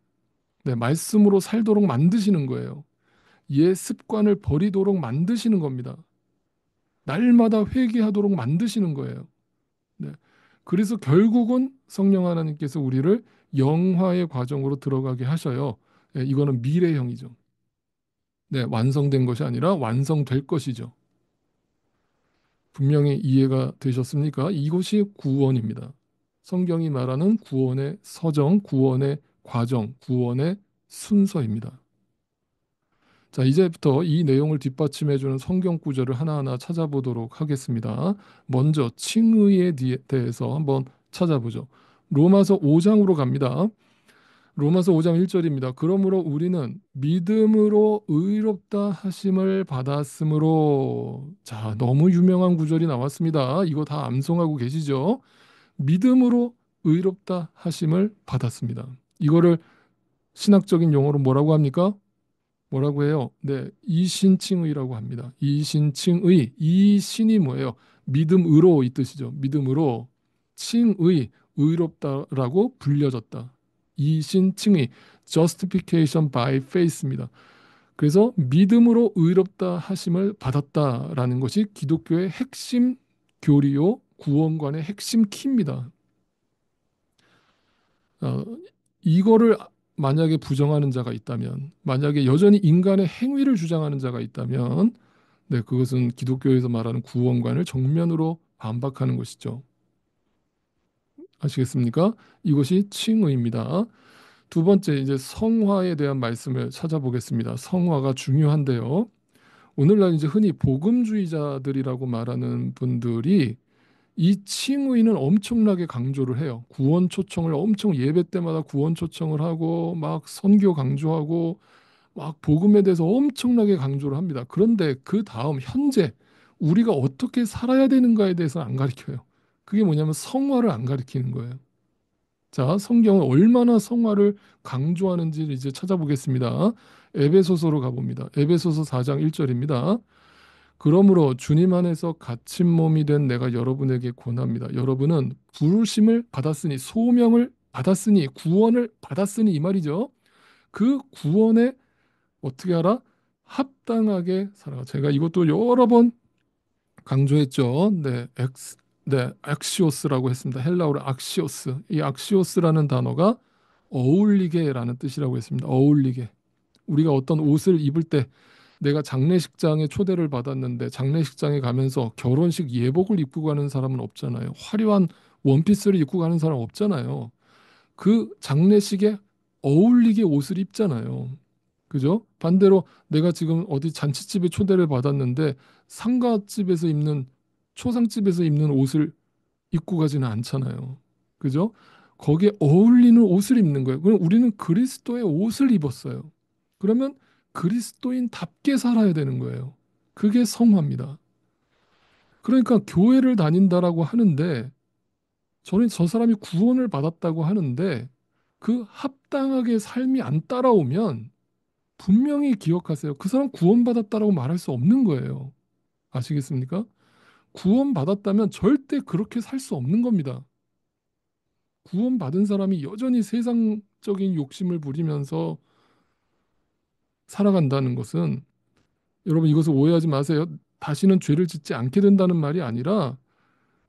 Speaker 1: 네, 말씀으로 살도록 만드시는 거예요. 옛 습관을 버리도록 만드시는 겁니다. 날마다 회개하도록 만드시는 거예요. 네. 그래서 결국은 성령 하나님께서 우리를 영화의 과정으로 들어가게 하셔요. 네, 이거는 미래형이죠. 네, 완성된 것이 아니라 완성될 것이죠. 분명히 이해가 되셨습니까? 이것이 구원입니다. 성경이 말하는 구원의 서정, 구원의 과정, 구원의 순서입니다. 자, 이제부터 이 내용을 뒷받침해주는 성경 구절을 하나하나 찾아보도록 하겠습니다. 먼저 칭의에 대해서 한번 찾아보죠. 로마서 5장으로 갑니다. 로마서 5장 1절입니다. 그러므로 우리는 믿음으로 의롭다 하심을 받았으므로, 자, 너무 유명한 구절이 나왔습니다. 이거 다 암송하고 계시죠? 믿음으로 의롭다 하심을 받았습니다. 이거를 신학적인 용어로 뭐라고 합니까? 뭐라고 해요? 네, 이신칭의라고 합니다. 이신칭의. 이 신이 뭐예요? 믿음으로 이 뜻이죠. 믿음으로 칭의, 의롭다라고 불려졌다. 이신칭의, justification by faith입니다. 그래서 믿음으로 의롭다 하심을 받았다라는 것이 기독교의 핵심 교리요 구원관의 핵심 키입니다. 어, 이거를 만약에 부정하는 자가 있다면, 만약에 여전히 인간의 행위를 주장하는 자가 있다면, 네, 그것은 기독교에서 말하는 구원관을 정면으로 반박하는 것이죠. 아시겠습니까? 이것이 칭의입니다. 두 번째, 이제 성화에 대한 말씀을 찾아보겠습니다. 성화가 중요한데요. 오늘날 이제 흔히 복음주의자들이라고 말하는 분들이 이 칭의는 엄청나게 강조를 해요. 구원 초청을 엄청 예배 때마다 구원 초청을 하고 막 선교 강조하고 막 복음에 대해서 엄청나게 강조를 합니다. 그런데 그 다음 현재 우리가 어떻게 살아야 되는가에 대해서 안 가르쳐요. 그게 뭐냐면 성화를 안 가르치는 거예요. 자, 성경은 얼마나 성화를 강조하는지를 이제 찾아보겠습니다. 에베소서로 가봅니다. 에베소서 4장 1절입니다. 그러므로 주님 안에서 갇힌 몸이 된 내가 여러분에게 권합니다. 여러분은 부르심을 받았으니 소명을 받았으니 구원을 받았으니 이 말이죠. 그 구원에 어떻게 하라? 합당하게 살아가. 제가 이것도 여러 번 강조했죠. 네, 엑시오스라고 했습니다. 헬라어로 악시오스. 이 악시오스라는 단어가 어울리게라는 뜻이라고 했습니다. 어울리게. 우리가 어떤 옷을 입을 때 내가 장례식장에 초대를 받았는데 장례식장에 가면서 결혼식 예복을 입고 가는 사람은 없잖아요. 화려한 원피스를 입고 가는 사람 없잖아요. 그 장례식에 어울리게 옷을 입잖아요. 그죠? 반대로 내가 지금 어디 잔치집에 초대를 받았는데 상가집에서 입는 초상집에서 입는 옷을 입고 가지는 않잖아요. 그죠? 거기에 어울리는 옷을 입는 거예요. 그럼 우리는 그리스도의 옷을 입었어요. 그러면 그리스도인답게 살아야 되는 거예요. 그게 성화입니다. 그러니까 교회를 다닌다라고 하는데 저는 저 사람이 구원을 받았다고 하는데 그 합당하게 삶이 안 따라오면 분명히 기억하세요. 그 사람 구원받았다라고 말할 수 없는 거예요. 아시겠습니까? 구원받았다면 절대 그렇게 살 수 없는 겁니다. 구원받은 사람이 여전히 세상적인 욕심을 부리면서 살아간다는 것은 여러분 이것을 오해하지 마세요. 다시는 죄를 짓지 않게 된다는 말이 아니라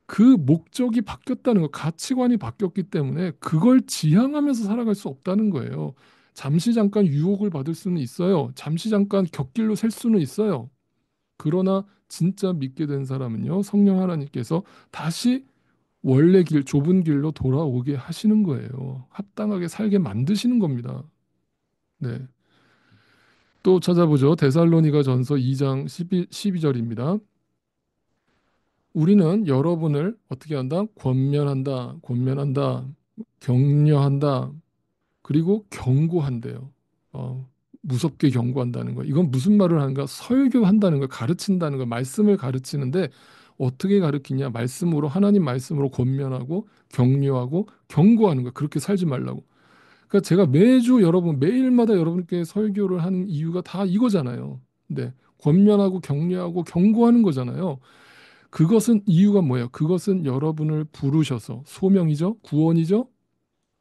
Speaker 1: 그 목적이 바뀌었다는 거, 가치관이 바뀌었기 때문에 그걸 지향하면서 살아갈 수 없다는 거예요. 잠시 잠깐 유혹을 받을 수는 있어요. 잠시 잠깐 곁길로 셀 수는 있어요. 그러나 진짜 믿게 된 사람은요, 성령 하나님께서 다시 원래 길, 좁은 길로 돌아오게 하시는 거예요. 합당하게 살게 만드시는 겁니다. 네. 또 찾아보죠. 데살로니가 전서 2장 12절입니다. 우리는 여러분을 어떻게 한다? 권면한다, 권면한다, 격려한다, 그리고 경고한대요. 무섭게 경고한다는 거. 이건 무슨 말을 하는가? 설교한다는 거, 가르친다는 거, 말씀을 가르치는데 어떻게 가르치냐? 말씀으로 하나님 말씀으로 권면하고 격려하고 경고하는 거. 그렇게 살지 말라고. 그러니까 제가 매주 여러분 매일마다 여러분께 설교를 하는 이유가 다 이거잖아요. 네. 권면하고 격려하고 경고하는 거잖아요. 그것은 이유가 뭐예요? 그것은 여러분을 부르셔서 소명이죠, 구원이죠.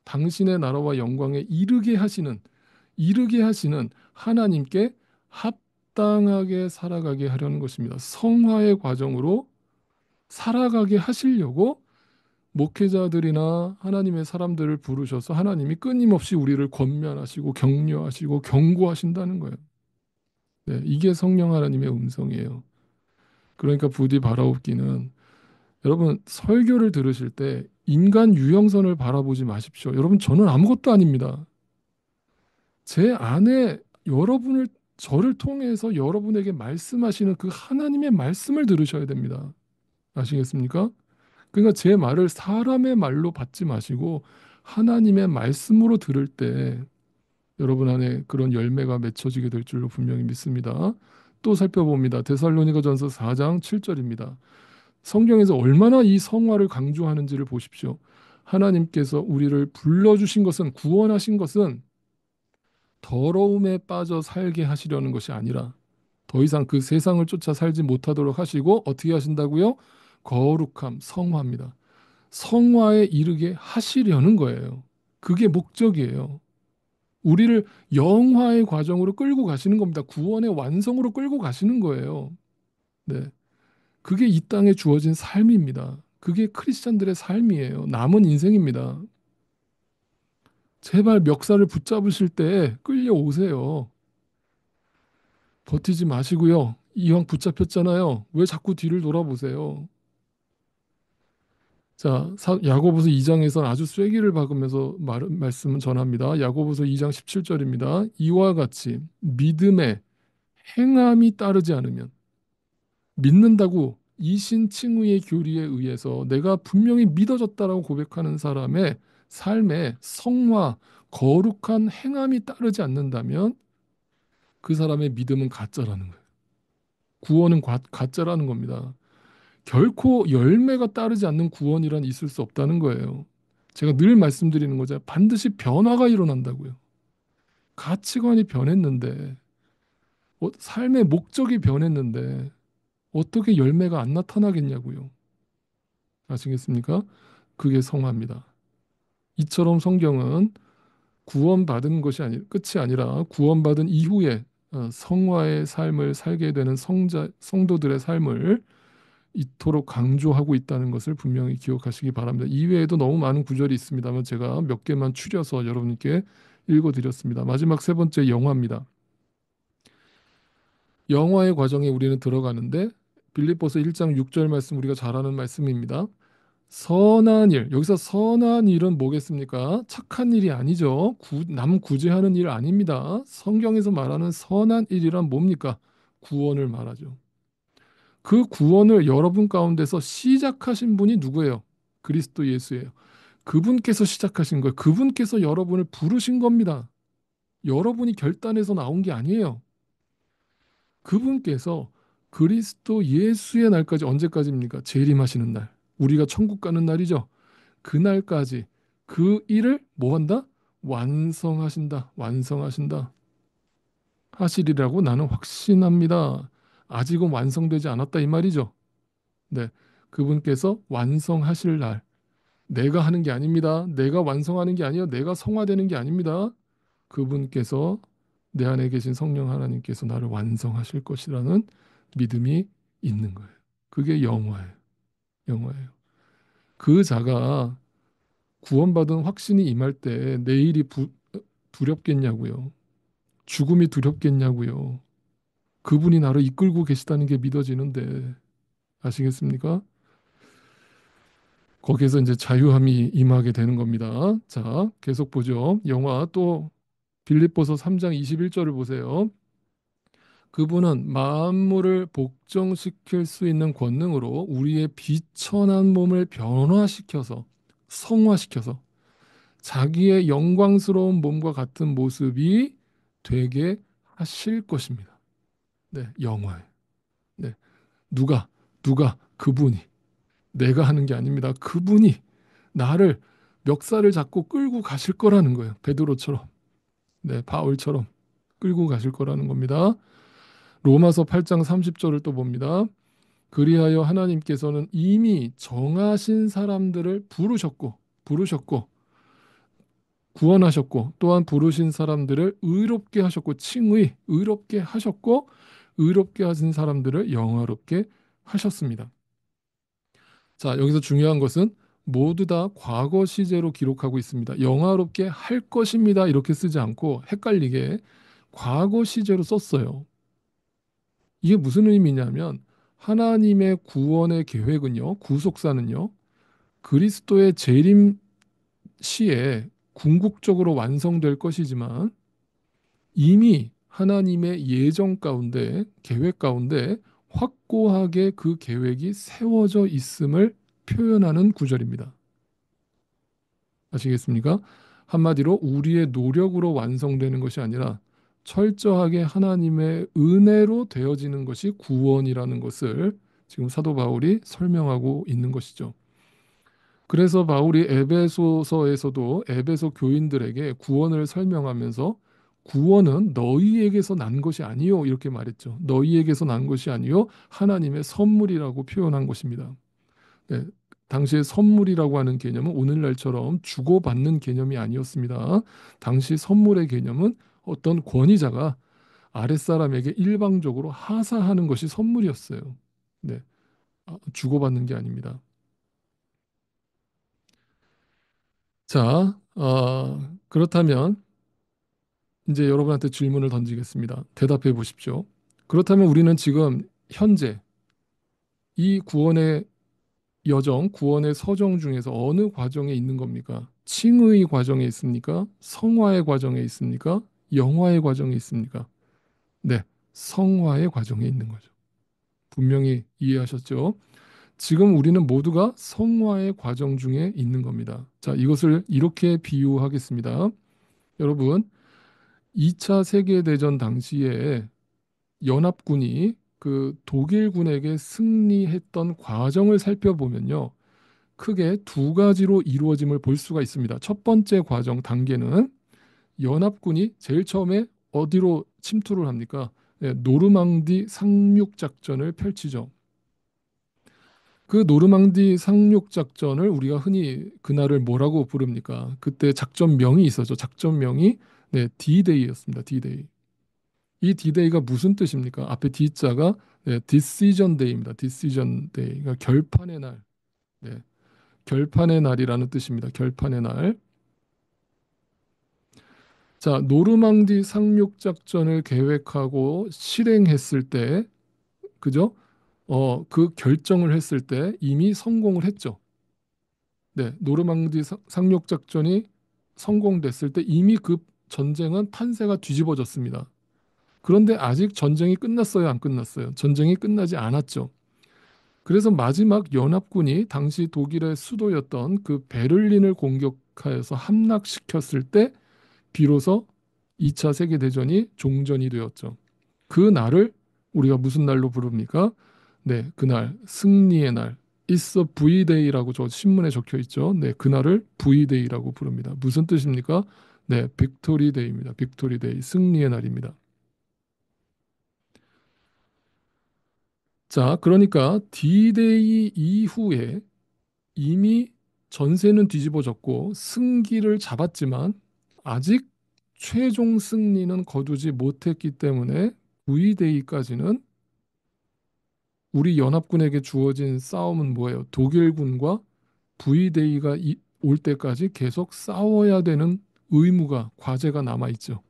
Speaker 1: 당신의 나라와 영광에 이르게 하시는 하나님께 합당하게 살아가게 하려는 것입니다. 성화의 과정으로 살아가게 하시려고 목회자들이나 하나님의 사람들을 부르셔서 하나님이 끊임없이 우리를 권면하시고 격려하시고 경고하신다는 거예요. 네, 이게 성령 하나님의 음성이에요. 그러니까 부디 바라옵기는 여러분 설교를 들으실 때 인간 유형선을 바라보지 마십시오. 여러분 저는 아무것도 아닙니다. 제 안에 여러분을 저를 통해서 여러분에게 말씀하시는 그 하나님의 말씀을 들으셔야 됩니다. 아시겠습니까? 그러니까 제 말을 사람의 말로 받지 마시고 하나님의 말씀으로 들을 때 여러분 안에 그런 열매가 맺혀지게 될 줄로 분명히 믿습니다. 또 살펴봅니다. 데살로니가전서 4장 7절입니다. 성경에서 얼마나 이 성화를 강조하는지를 보십시오. 하나님께서 우리를 불러주신 것은 구원하신 것은 더러움에 빠져 살게 하시려는 것이 아니라 더 이상 그 세상을 쫓아 살지 못하도록 하시고 어떻게 하신다고요? 거룩함, 성화입니다. 성화에 이르게 하시려는 거예요. 그게 목적이에요. 우리를 영화의 과정으로 끌고 가시는 겁니다. 구원의 완성으로 끌고 가시는 거예요. 네. 그게 이 땅에 주어진 삶입니다. 그게 크리스찬들의 삶이에요. 남은 인생입니다. 제발 멱살을 붙잡으실 때 끌려오세요. 버티지 마시고요. 이왕 붙잡혔잖아요. 왜 자꾸 뒤를 돌아보세요? 자, 야고보서 2장에서는 아주 쐐기를 박으면서 말씀을 전합니다. 야고보서 2장 17절입니다. 이와 같이 믿음에 행함이 따르지 않으면 믿는다고 이신 칭의의 교리에 의해서 내가 분명히 믿어졌다라고 고백하는 사람의 삶에 성화, 거룩한 행함이 따르지 않는다면 그 사람의 믿음은 가짜라는 거예요. 구원은 가짜라는 겁니다. 결코 열매가 따르지 않는 구원이란 있을 수 없다는 거예요. 제가 늘 말씀드리는 거죠. 반드시 변화가 일어난다고요. 가치관이 변했는데, 삶의 목적이 변했는데 어떻게 열매가 안 나타나겠냐고요. 아시겠습니까? 그게 성화입니다. 이처럼 성경은 구원받은 것이 끝이 아니라 구원받은 이후에 성화의 삶을 살게 되는 성도들의 삶을 이토록 강조하고 있다는 것을 분명히 기억하시기 바랍니다. 이외에도 너무 많은 구절이 있습니다만 제가 몇 개만 추려서 여러분께 읽어드렸습니다. 마지막 세 번째 영화입니다. 영화의 과정에 우리는 들어가는데 빌립보서 1장 6절 말씀 우리가 잘 아는 말씀입니다. 선한 일, 여기서 선한 일은 뭐겠습니까? 착한 일이 아니죠. 남 구제하는 일 아닙니다. 성경에서 말하는 선한 일이란 뭡니까? 구원을 말하죠. 그 구원을 여러분 가운데서 시작하신 분이 누구예요? 그리스도 예수예요. 그분께서 시작하신 거예요. 그분께서 여러분을 부르신 겁니다. 여러분이 결단해서 나온 게 아니에요. 그분께서 그리스도 예수의 날까지 언제까지입니까? 재림하시는 날. 우리가 천국 가는 날이죠. 그날까지 그 일을 뭐 한다? 완성하신다. 완성하신다. 하시리라고 나는 확신합니다. 아직은 완성되지 않았다 이 말이죠. 네. 그분께서 완성하실 날. 내가 하는 게 아닙니다. 내가 완성하는 게 아니에요. 내가 성화되는 게 아닙니다. 그분께서 내 안에 계신 성령 하나님께서 나를 완성하실 것이라는 믿음이 있는 거예요. 그게 영화예요. 영화예요. 그 자가 구원받은 확신이 임할 때 내일이 두렵겠냐고요. 죽음이 두렵겠냐고요. 그분이 나를 이끌고 계시다는 게 믿어지는데 아시겠습니까? 거기에서 이제 자유함이 임하게 되는 겁니다. 자, 계속 보죠. 영화 또 빌립보서 3장 21절을 보세요. 그분은 만물을 복종시킬 수 있는 권능으로 우리의 비천한 몸을 변화시켜서 성화시켜서 자기의 영광스러운 몸과 같은 모습이 되게 하실 것입니다. 네, 영화에. 네, 누가 그분이 내가 하는 게 아닙니다. 그분이 나를 멱살을 잡고 끌고 가실 거라는 거예요. 베드로처럼, 네, 바울처럼 끌고 가실 거라는 겁니다. 로마서 8장 30절을 또 봅니다. 그리하여 하나님께서는 이미 정하신 사람들을 부르셨고 구원하셨고 또한 부르신 사람들을 의롭게 하셨고 칭의 의롭게 하셨고 의롭게 하신 사람들을 영화롭게 하셨습니다. 자, 여기서 중요한 것은 모두 다 과거 시제로 기록하고 있습니다. 영화롭게 할 것입니다. 이렇게 쓰지 않고 헷갈리게 과거 시제로 썼어요. 이게 무슨 의미냐면 하나님의 구원의 계획은요, 구속사는요, 그리스도의 재림 시에 궁극적으로 완성될 것이지만 이미 하나님의 예정 가운데, 계획 가운데 확고하게 그 계획이 세워져 있음을 표현하는 구절입니다. 아시겠습니까? 한마디로 우리의 노력으로 완성되는 것이 아니라 철저하게 하나님의 은혜로 되어지는 것이 구원이라는 것을 지금 사도 바울이 설명하고 있는 것이죠. 그래서 바울이 에베소서에서도 에베소 교인들에게 구원을 설명하면서 구원은 너희에게서 난 것이 아니요 이렇게 말했죠. 너희에게서 난 것이 아니요 하나님의 선물이라고 표현한 것입니다. 네, 당시에 선물이라고 하는 개념은 오늘날처럼 주고받는 개념이 아니었습니다. 당시 선물의 개념은 어떤 권위자가 아랫사람에게 일방적으로 하사하는 것이 선물이었어요. 네, 주고받는 게 아닙니다. 자, 그렇다면 이제 여러분한테 질문을 던지겠습니다. 대답해 보십시오. 그렇다면 우리는 지금 현재 이 구원의 여정, 구원의 서정 중에서 어느 과정에 있는 겁니까? 칭의 과정에 있습니까? 성화의 과정에 있습니까? 영화의 과정에 있습니까? 네, 성화의 과정에 있는 거죠. 분명히 이해하셨죠? 지금 우리는 모두가 성화의 과정 중에 있는 겁니다. 자, 이것을 이렇게 비유하겠습니다. 여러분, 2차 세계대전 당시에 연합군이 그 독일군에게 승리했던 과정을 살펴보면요. 크게 두 가지로 이루어짐을 볼 수가 있습니다. 첫 번째 과정 단계는 연합군이 제일 처음에 어디로 침투를 합니까? 네, 노르망디 상륙 작전을 펼치죠. 그 노르망디 상륙 작전을 우리가 흔히 그날을 뭐라고 부릅니까? 그때 작전명이 있었죠. 작전명이 네, D-Day였습니다. D-Day. 이 D-Day가 무슨 뜻입니까? 앞에 D자가 네, Decision Day입니다. Decision Day. 그러니까 결판의 날. 네, 결판의 날이라는 뜻입니다. 결판의 날. 자, 노르망디 상륙 작전을 계획하고 실행했을 때, 그죠? 그 결정을 했을 때 이미 성공을 했죠. 네, 노르망디 상륙 작전이 성공됐을 때 이미 그 전쟁은 판세가 뒤집어졌습니다. 그런데 아직 전쟁이 끝났어요, 안 끝났어요? 전쟁이 끝나지 않았죠. 그래서 마지막 연합군이 당시 독일의 수도였던 그 베를린을 공격하여서 함락시켰을 때 비로소 2차 세계대전이 종전이 되었죠. 그 날을 우리가 무슨 날로 부릅니까? 네, 그날 승리의 날. It's a V-Day라고 저 신문에 적혀 있죠. 네, 그날을 V-Day라고 부릅니다. 무슨 뜻입니까? 네, 빅토리 데이입니다. 빅토리 데이, 승리의 날입니다. 자, 그러니까 D-Day 이후에 이미 전세는 뒤집어졌고 승기를 잡았지만 아직 최종 승리는 거두지 못했기 때문에 V-Day까지는 우리 연합군에게 주어진 싸움은 뭐예요? 독일군과 V-Day가 올 때까지 계속 싸워야 되는 의무가 과제가 남아 있죠.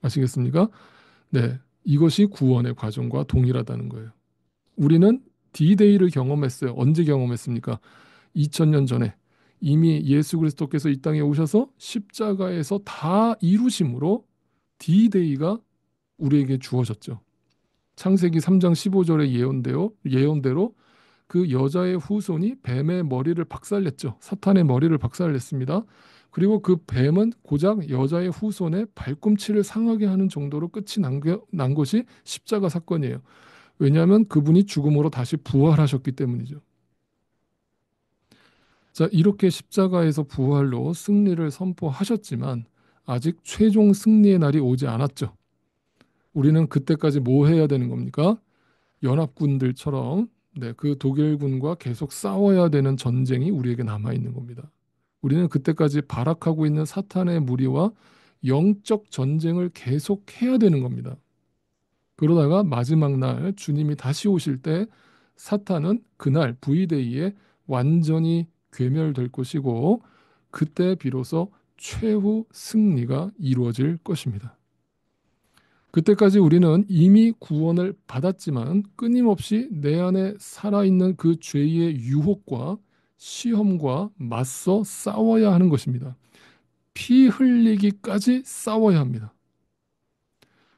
Speaker 1: 아시겠습니까? 네, 이것이 구원의 과정과 동일하다는 거예요. 우리는 D-Day를 경험했어요. 언제 경험했습니까? 2000년 전에 이미 예수 그리스도께서 이 땅에 오셔서 십자가에서 다 이루심으로 D-Day가 우리에게 주어졌죠. 창세기 3장 15절의 예언대로 그 여자의 후손이 뱀의 머리를 박살냈죠. 사탄의 머리를 박살냈습니다. 그리고 그 뱀은 고작 여자의 후손의 발꿈치를 상하게 하는 정도로 끝이 난 것이 십자가 사건이에요. 왜냐하면 그분이 죽음으로 다시 부활하셨기 때문이죠. 자, 이렇게 십자가에서 부활로 승리를 선포하셨지만 아직 최종 승리의 날이 오지 않았죠. 우리는 그때까지 뭐 해야 되는 겁니까? 연합군들처럼 네, 그 독일군과 계속 싸워야 되는 전쟁이 우리에게 남아 있는 겁니다. 우리는 그때까지 발악하고 있는 사탄의 무리와 영적 전쟁을 계속 해야 되는 겁니다. 그러다가 마지막 날 주님이 다시 오실 때 사탄은 그날 V-Day에 완전히 괴멸될 것이고 그때 비로소 최후 승리가 이루어질 것입니다. 그때까지 우리는 이미 구원을 받았지만 끊임없이 내 안에 살아있는 그 죄의 유혹과 시험과 맞서 싸워야 하는 것입니다. 피 흘리기까지 싸워야 합니다.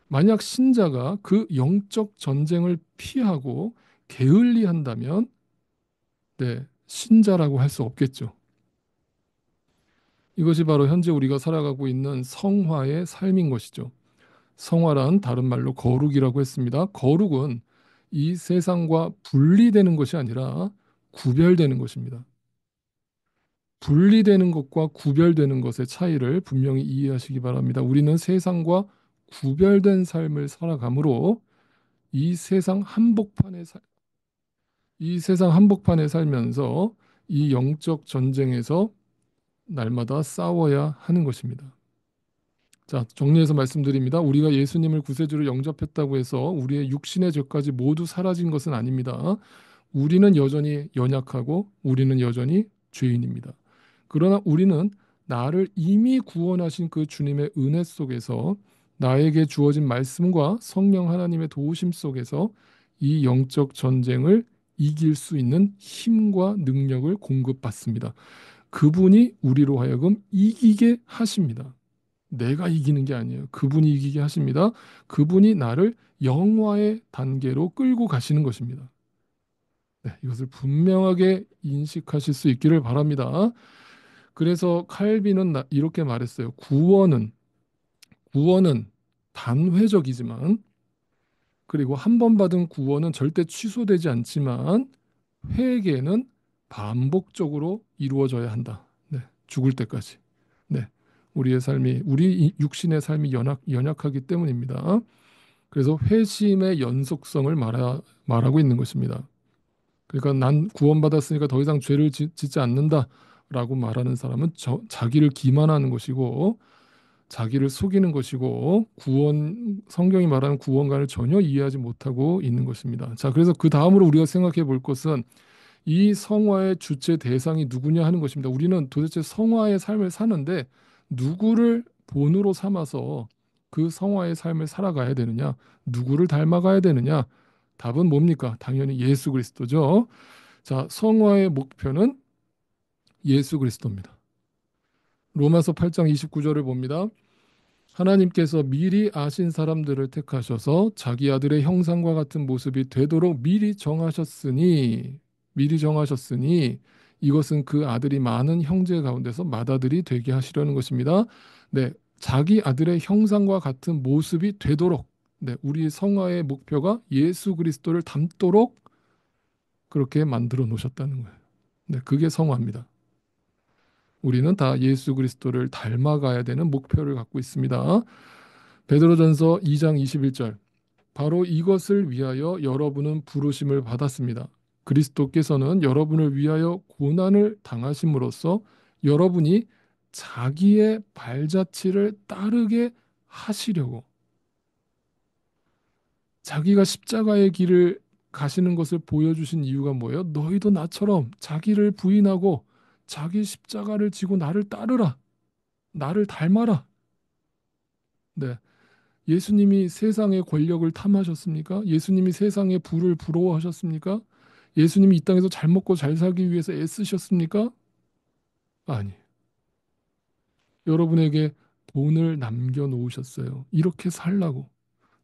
Speaker 1: 만약 신자가 그 영적 전쟁을 피하고 게을리 한다면 네, 신자라고 할 수 없겠죠. 이것이 바로 현재 우리가 살아가고 있는 성화의 삶인 것이죠. 성화란 다른 말로 거룩이라고 했습니다. 거룩은 이 세상과 분리되는 것이 아니라 구별되는 것입니다. 분리되는 것과 구별되는 것의 차이를 분명히 이해하시기 바랍니다. 우리는 세상과 구별된 삶을 살아가므로 이 세상 한복판에 이 세상 한복판에 살면서 이 영적 전쟁에서 날마다 싸워야 하는 것입니다. 자, 정리해서 말씀드립니다. 우리가 예수님을 구세주로 영접했다고 해서 우리의 육신의 죄까지 모두 사라진 것은 아닙니다. 우리는 여전히 연약하고 우리는 여전히 죄인입니다. 그러나 우리는 나를 이미 구원하신 그 주님의 은혜 속에서 나에게 주어진 말씀과 성령 하나님의 도우심 속에서 이 영적 전쟁을 이길 수 있는 힘과 능력을 공급받습니다. 그분이 우리로 하여금 이기게 하십니다. 내가 이기는 게 아니에요. 그분이 이기게 하십니다. 그분이 나를 영화의 단계로 끌고 가시는 것입니다. 네, 이것을 분명하게 인식하실 수 있기를 바랍니다. 그래서 칼빈은 이렇게 말했어요. 구원은 단회적이지만 그리고 한 번 받은 구원은 절대 취소되지 않지만 회개는 반복적으로 이루어져야 한다. 네, 죽을 때까지. 네, 우리 육신의 삶이 연약하기 때문입니다. 그래서 회심의 연속성을 말하고 있는 것입니다. 그러니까 난 구원받았으니까 더 이상 죄를 짓지 않는다라고 말하는 사람은 자기를 기만하는 것이고 자기를 속이는 것이고 성경이 말하는 구원관을 전혀 이해하지 못하고 있는 것입니다. 자, 그래서 그 다음으로 우리가 생각해 볼 것은 이 성화의 주체 대상이 누구냐 하는 것입니다. 우리는 도대체 성화의 삶을 사는데 누구를 본으로 삼아서 그 성화의 삶을 살아가야 되느냐? 누구를 닮아가야 되느냐? 답은 뭡니까? 당연히 예수 그리스도죠. 자, 성화의 목표는 예수 그리스도입니다. 로마서 8장 29절을 봅니다. 하나님께서 미리 아신 사람들을 택하셔서 자기 아들의 형상과 같은 모습이 되도록 미리 정하셨으니 이것은 그 아들이 많은 형제 가운데서 맏아들이 되게 하시려는 것입니다. 네, 자기 아들의 형상과 같은 모습이 되도록 네, 우리 성화의 목표가 예수 그리스도를 닮도록 그렇게 만들어 놓으셨다는 거예요. 네, 그게 성화입니다. 우리는 다 예수 그리스도를 닮아가야 되는 목표를 갖고 있습니다. 베드로전서 2장 21절. 바로 이것을 위하여 여러분은 부르심을 받았습니다. 그리스도께서는 여러분을 위하여 고난을 당하심으로써 여러분이 자기의 발자취를 따르게 하시려고 자기가 십자가의 길을 가시는 것을 보여주신 이유가 뭐예요? 너희도 나처럼 자기를 부인하고 자기 십자가를 지고 나를 따르라. 나를 닮아라. 네. 예수님이 세상의 권력을 탐하셨습니까? 예수님이 세상의 부를 부러워하셨습니까? 예수님이 이 땅에서 잘 먹고 잘 살기 위해서 애쓰셨습니까? 아니. 여러분에게 돈을 남겨놓으셨어요. 이렇게 살라고.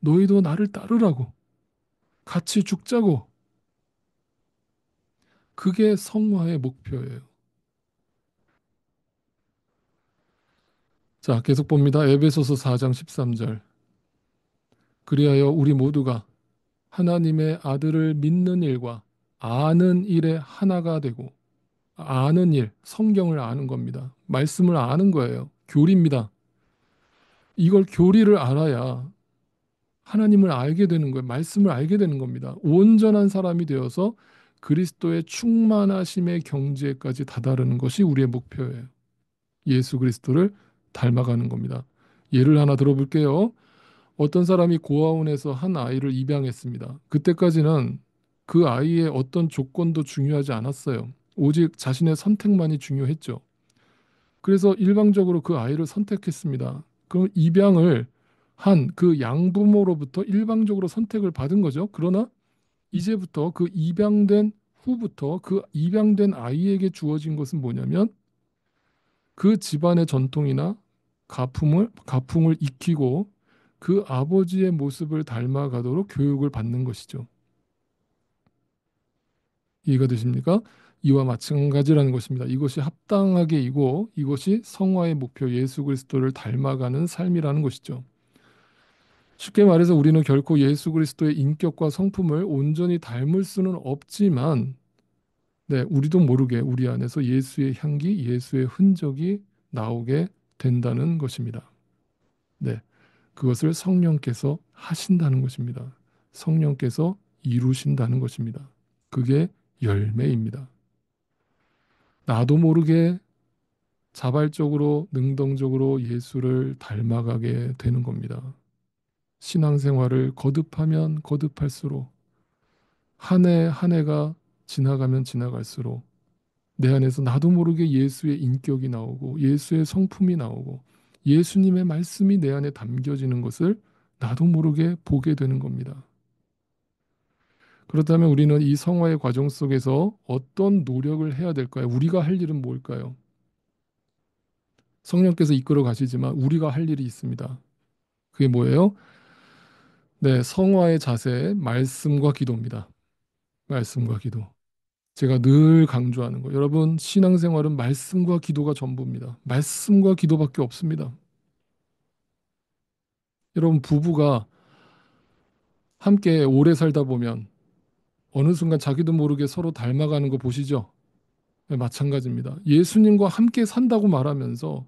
Speaker 1: 너희도 나를 따르라고. 같이 죽자고. 그게 성화의 목표예요. 자, 계속 봅니다. 에베소서 4장 13절. 그리하여 우리 모두가 하나님의 아들을 믿는 일과 아는 일에 하나가 되고 아는 일, 성경을 아는 겁니다. 말씀을 아는 거예요. 교리입니다. 이걸 교리를 알아야 하나님을 알게 되는 거예요. 말씀을 알게 되는 겁니다. 온전한 사람이 되어서 그리스도의 충만하심의 경지에까지 다다르는 것이 우리의 목표예요. 예수 그리스도를 닮아가는 겁니다. 예를 하나 들어볼게요. 어떤 사람이 고아원에서 한 아이를 입양했습니다. 그때까지는 그 아이의 어떤 조건도 중요하지 않았어요. 오직 자신의 선택만이 중요했죠. 그래서 일방적으로 그 아이를 선택했습니다. 그럼 입양을 한 그 양부모로부터 일방적으로 선택을 받은 거죠. 그러나 이제부터 그 입양된 후부터 그 입양된 아이에게 주어진 것은 뭐냐면 그 집안의 전통이나 가풍을 익히고 그 아버지의 모습을 닮아가도록 교육을 받는 것이죠. 이해가 되십니까? 이와 마찬가지라는 것입니다. 이것이 합당하게 이고 이것이 성화의 목표 예수 그리스도를 닮아가는 삶이라는 것이죠. 쉽게 말해서 우리는 결코 예수 그리스도의 인격과 성품을 온전히 닮을 수는 없지만 네, 우리도 모르게 우리 안에서 예수의 향기, 예수의 흔적이 나오게 된다는 것입니다. 네. 그것을 성령께서 하신다는 것입니다. 성령께서 이루신다는 것입니다. 그게 열매입니다. 나도 모르게 자발적으로 능동적으로 예수를 닮아가게 되는 겁니다. 신앙생활을 거듭하면 거듭할수록 한 해 한 해가 지나가면 지나갈수록 내 안에서 나도 모르게 예수의 인격이 나오고 예수의 성품이 나오고 예수님의 말씀이 내 안에 담겨지는 것을 나도 모르게 보게 되는 겁니다. 그렇다면 우리는 이 성화의 과정 속에서 어떤 노력을 해야 될까요? 우리가 할 일은 뭘까요? 성령께서 이끌어 가시지만 우리가 할 일이 있습니다. 그게 뭐예요? 네, 성화의 자세, 말씀과 기도입니다. 말씀과 기도. 제가 늘 강조하는 거. 여러분, 신앙생활은 말씀과 기도가 전부입니다. 말씀과 기도밖에 없습니다. 여러분, 부부가 함께 오래 살다 보면 어느 순간 자기도 모르게 서로 닮아가는 거 보시죠? 네, 마찬가지입니다. 예수님과 함께 산다고 말하면서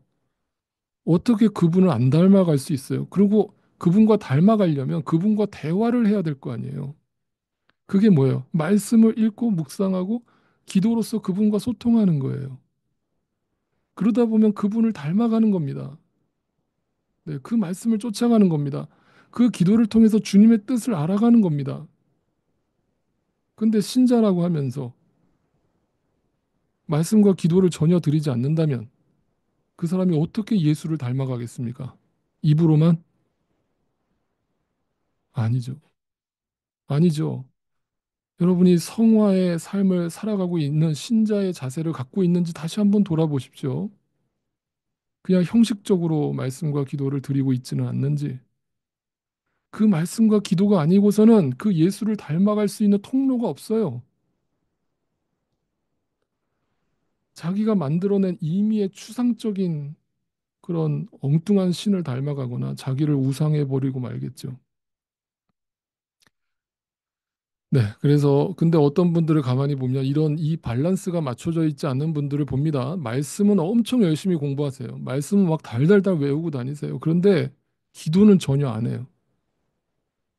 Speaker 1: 어떻게 그분을 안 닮아갈 수 있어요? 그리고 그분과 닮아가려면 그분과 대화를 해야 될 거 아니에요. 그게 뭐예요? 말씀을 읽고 묵상하고 기도로서 그분과 소통하는 거예요. 그러다 보면 그분을 닮아가는 겁니다. 네, 그 말씀을 쫓아가는 겁니다. 그 기도를 통해서 주님의 뜻을 알아가는 겁니다. 근데 신자라고 하면서 말씀과 기도를 전혀 드리지 않는다면 그 사람이 어떻게 예수를 닮아가겠습니까? 입으로만? 아니죠. 아니죠. 여러분이 성화의 삶을 살아가고 있는 신자의 자세를 갖고 있는지 다시 한번 돌아보십시오. 그냥 형식적으로 말씀과 기도를 드리고 있지는 않는지, 그 말씀과 기도가 아니고서는 그 예수를 닮아갈 수 있는 통로가 없어요. 자기가 만들어낸 임의의 추상적인 그런 엉뚱한 신을 닮아가거나 자기를 우상해 버리고 말겠죠. 네, 그래서 근데 어떤 분들을 가만히 보면 이런 이 밸런스가 맞춰져 있지 않는 분들을 봅니다. 말씀은 엄청 열심히 공부하세요. 말씀은 막 달달달 외우고 다니세요. 그런데 기도는 전혀 안 해요.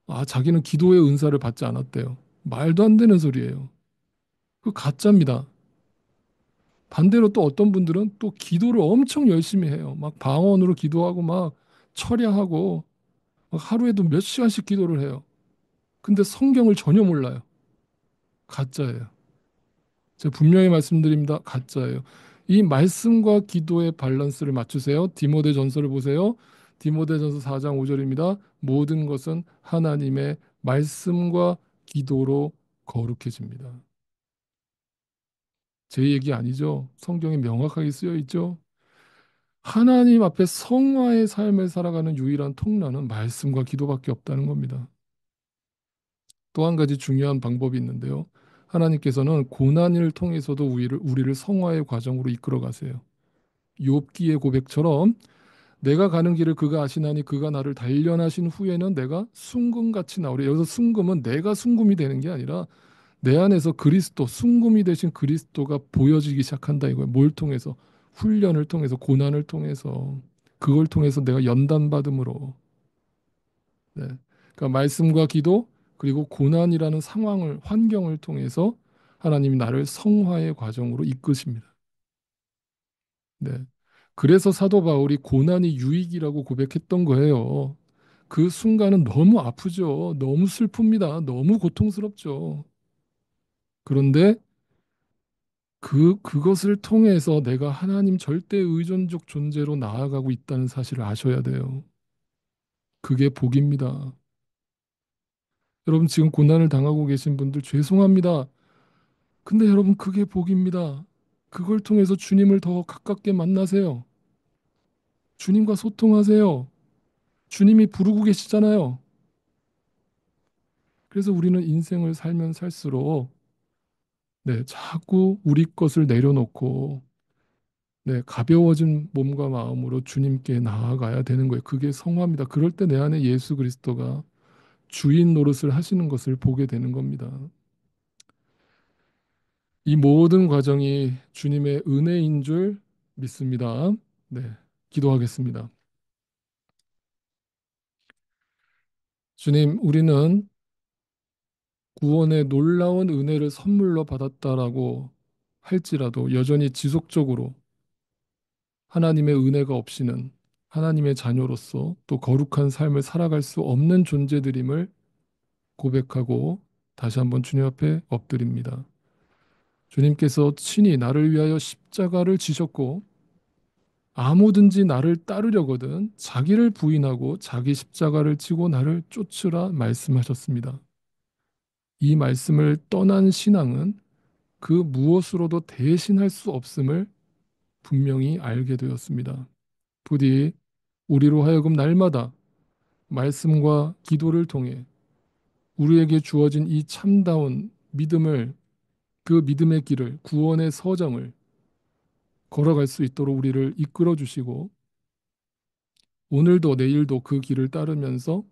Speaker 1: 아, 자기는 기도의 은사를 받지 않았대요. 말도 안 되는 소리예요. 그 가짜입니다. 반대로 또 어떤 분들은 또 기도를 엄청 열심히 해요. 막 방언으로 기도하고 막 철야하고 막 하루에도 몇 시간씩 기도를 해요. 근데 성경을 전혀 몰라요. 가짜예요. 제가 분명히 말씀드립니다. 가짜예요. 이 말씀과 기도의 밸런스를 맞추세요. 디모데 전서를 보세요. 디모데 전서 4장 5절입니다. 모든 것은 하나님의 말씀과 기도로 거룩해집니다. 제 얘기 아니죠. 성경에 명확하게 쓰여 있죠. 하나님 앞에 성화의 삶을 살아가는 유일한 통로는 말씀과 기도밖에 없다는 겁니다. 또 한 가지 중요한 방법이 있는데요. 하나님께서는 고난을 통해서도 우리를 성화의 과정으로 이끌어 가세요. 욥기의 고백처럼 내가 가는 길을 그가 아시나니 그가 나를 단련하신 후에는 내가 순금같이 나오리. 여기서 순금은 내가 순금이 되는 게 아니라 내 안에서 그리스도, 순금이 되신 그리스도가 보여지기 시작한다 이거예요. 뭘 통해서? 훈련을 통해서, 고난을 통해서, 그걸 통해서 내가 연단받음으로. 네. 그러니까 말씀과 기도 그리고 고난이라는 상황을 환경을 통해서 하나님이 나를 성화의 과정으로 이끄십니다. 네. 그래서 사도 바울이 고난이 유익이라고 고백했던 거예요. 그 순간은 너무 아프죠. 너무 슬픕니다. 너무 고통스럽죠. 그런데 그것을 통해서 내가 하나님 절대 의존적 존재로 나아가고 있다는 사실을 아셔야 돼요. 그게 복입니다. 여러분 지금 고난을 당하고 계신 분들 죄송합니다. 근데 여러분 그게 복입니다. 그걸 통해서 주님을 더 가깝게 만나세요. 주님과 소통하세요. 주님이 부르고 계시잖아요. 그래서 우리는 인생을 살면 살수록 네, 자꾸 우리 것을 내려놓고 네, 가벼워진 몸과 마음으로 주님께 나아가야 되는 거예요. 그게 성화입니다. 그럴 때 내 안에 예수 그리스도가 주인 노릇을 하시는 것을 보게 되는 겁니다. 이 모든 과정이 주님의 은혜인 줄 믿습니다. 네, 기도하겠습니다. 주님, 우리는 구원의 놀라운 은혜를 선물로 받았다라고 할지라도 여전히 지속적으로 하나님의 은혜가 없이는 하나님의 자녀로서 또 거룩한 삶을 살아갈 수 없는 존재들임을 고백하고 다시 한번 주님 앞에 엎드립니다. 주님께서 친히 나를 위하여 십자가를 지셨고 아무든지 나를 따르려거든 자기를 부인하고 자기 십자가를 지고 나를 쫓으라 말씀하셨습니다. 이 말씀을 떠난 신앙은 그 무엇으로도 대신할 수 없음을 분명히 알게 되었습니다. 부디 우리로 하여금 날마다 말씀과 기도를 통해 우리에게 주어진 이 참다운 믿음을 그 믿음의 길을 구원의 서정을 걸어갈 수 있도록 우리를 이끌어 주시고 오늘도 내일도 그 길을 따르면서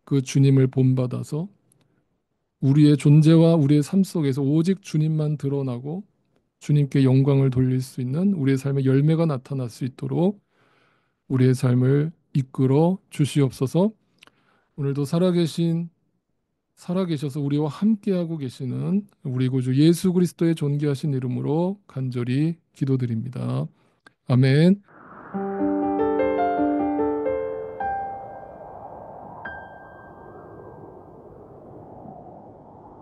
Speaker 1: 그 주님을 본받아서 우리의 존재와 우리의 삶 속에서 오직 주님만 드러나고 주님께 영광을 돌릴 수 있는 우리의 삶의 열매가 나타날 수 있도록 우리의 삶을 이끌어 주시옵소서. 오늘도 살아계셔서 우리와 함께하고 계시는 우리 구주 예수 그리스도의 존귀하신 이름으로 간절히 기도드립니다. 아멘.